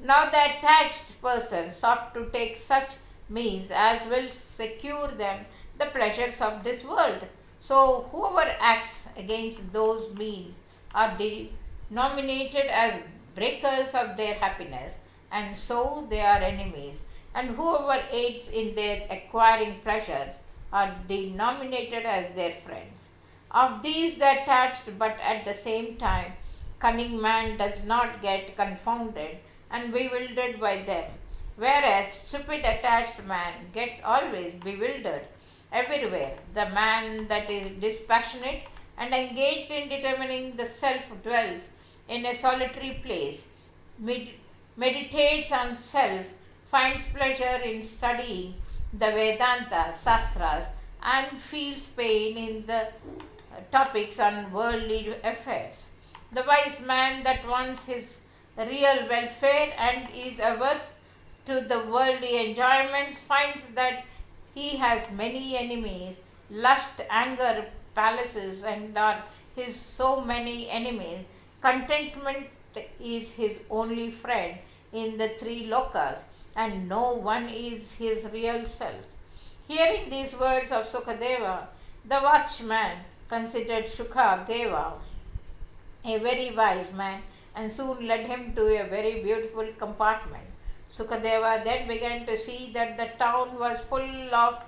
Now the attached persons ought to take such means as will secure them the pleasures of this world. So whoever acts against those means are denominated as breakers of their happiness, and so they are enemies. And whoever aids in their acquiring pleasures are denominated as their friends. Of these the attached, but at the same time cunning man does not get confounded and bewildered by them, whereas stupid attached man gets always bewildered everywhere. The man that is dispassionate and engaged in determining the self dwells in a solitary place, meditates on self, finds pleasure in studying the Vedanta Sastras, and feels pain in the topics on worldly affairs. The wise man that wants his real welfare and is averse to the worldly enjoyments finds that he has many enemies. Lust, anger, palaces, and are his so many enemies. Contentment is his only friend in the three lokas, and no one is his real self. Hearing these words of S'uka Deva, the watchman considered S'uka Deva a very wise man and soon led him to a very beautiful compartment. S'uka Deva then began to see that the town was full of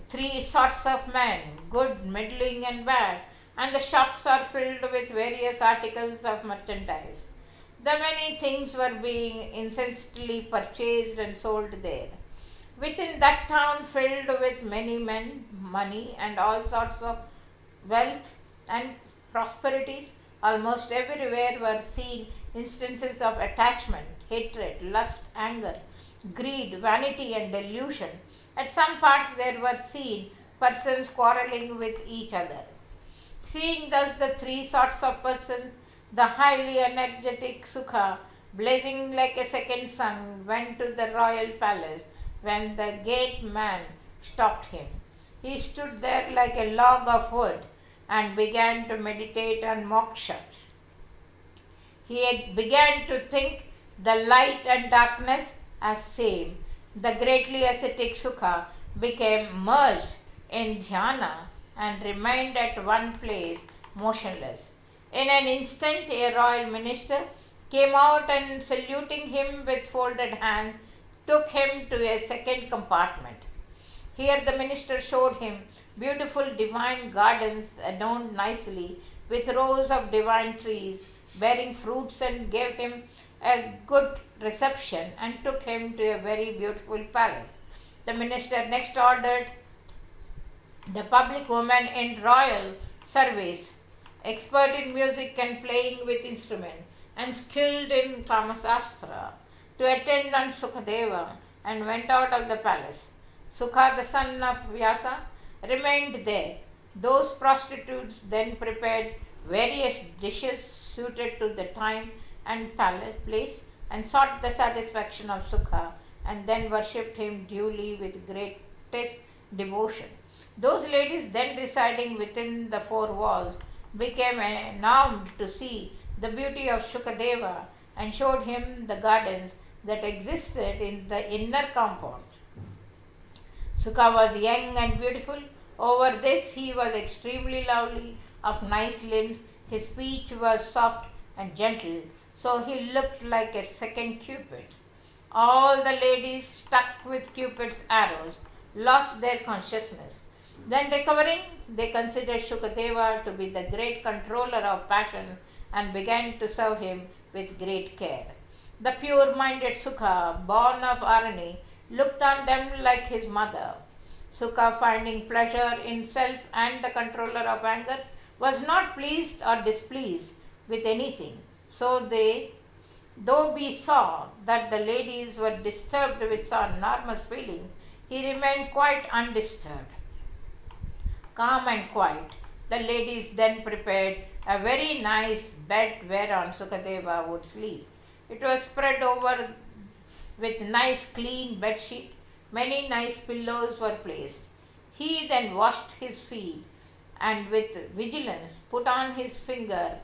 three sorts of men, good, middling, and bad, and the shops are filled with various articles of merchandise. The many things were being incessantly purchased and sold there. Within that town filled with many men, money, and all sorts of wealth and prosperities, almost everywhere were seen instances of attachment, hatred, lust, anger, greed, vanity, and delusion. At some parts there were seen persons quarreling with each other. Seeing thus the three sorts of persons, the highly energetic S'uka, blazing like a second sun, went to the royal palace when the gate man stopped him. He stood there like a log of wood and began to meditate on moksha. He began to think the light and darkness as same. The greatly ascetic S'uka became merged in dhyana and remained at one place motionless. In an instant a royal minister came out and saluting him with folded hands took him to a second compartment. Here the minister showed him beautiful divine gardens adorned nicely with rows of divine trees bearing fruits and gave him a good reception and took him to a very beautiful palace. The minister next ordered the public woman in royal service, expert in music and playing with instruments, and skilled in Kamasastra, to attend on S'uka Deva and went out of the palace. S'uka, the son of Vyasa, remained there. Those prostitutes then prepared various dishes suited to the time and place and sought the satisfaction of S'uka and then worshipped him duly with greatest devotion. Those ladies then residing within the four walls became enamored to see the beauty of S'uka Deva and showed him the gardens that existed in the inner compound. S'uka was young and beautiful. Over this he was extremely lovely, of nice limbs. His speech was soft and gentle, so he looked like a second Cupid. All the ladies, struck with Cupid's arrows, lost their consciousness. Then recovering, they considered S'uka Deva to be the great controller of passion and began to serve him with great care. The pure-minded S'uka, born of Arani, looked on them like his mother. S'uka, finding pleasure in self and the controller of anger, was not pleased or displeased with anything. So though he saw that the ladies were disturbed with some enormous feeling, he remained quite undisturbed, calm and quiet. The ladies then prepared a very nice bed whereon S'uka Deva would sleep. It was spread over with nice clean bedsheet. Many nice pillows were placed. He then washed his feet and with vigilance put on his finger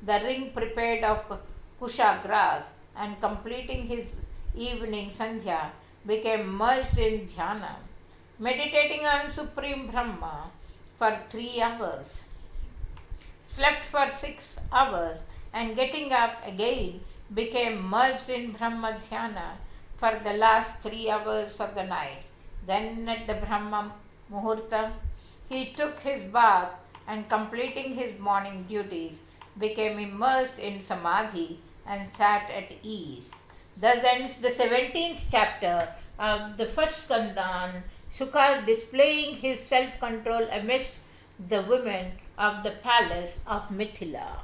the ring prepared of kusha grass and completing his evening sandhya became merged in dhyana. Meditating on Supreme Brahma, for 3 hours, slept for 6 hours, and getting up again became merged in Brahma Dhyana for the last 3 hours of the night. Then at the Brahma Muhurta, he took his bath and completing his morning duties, became immersed in Samadhi and sat at ease. Thus ends the 17th chapter of the first Skanda on S'uka displaying his self-control amidst the women of the palace of Mithilâ.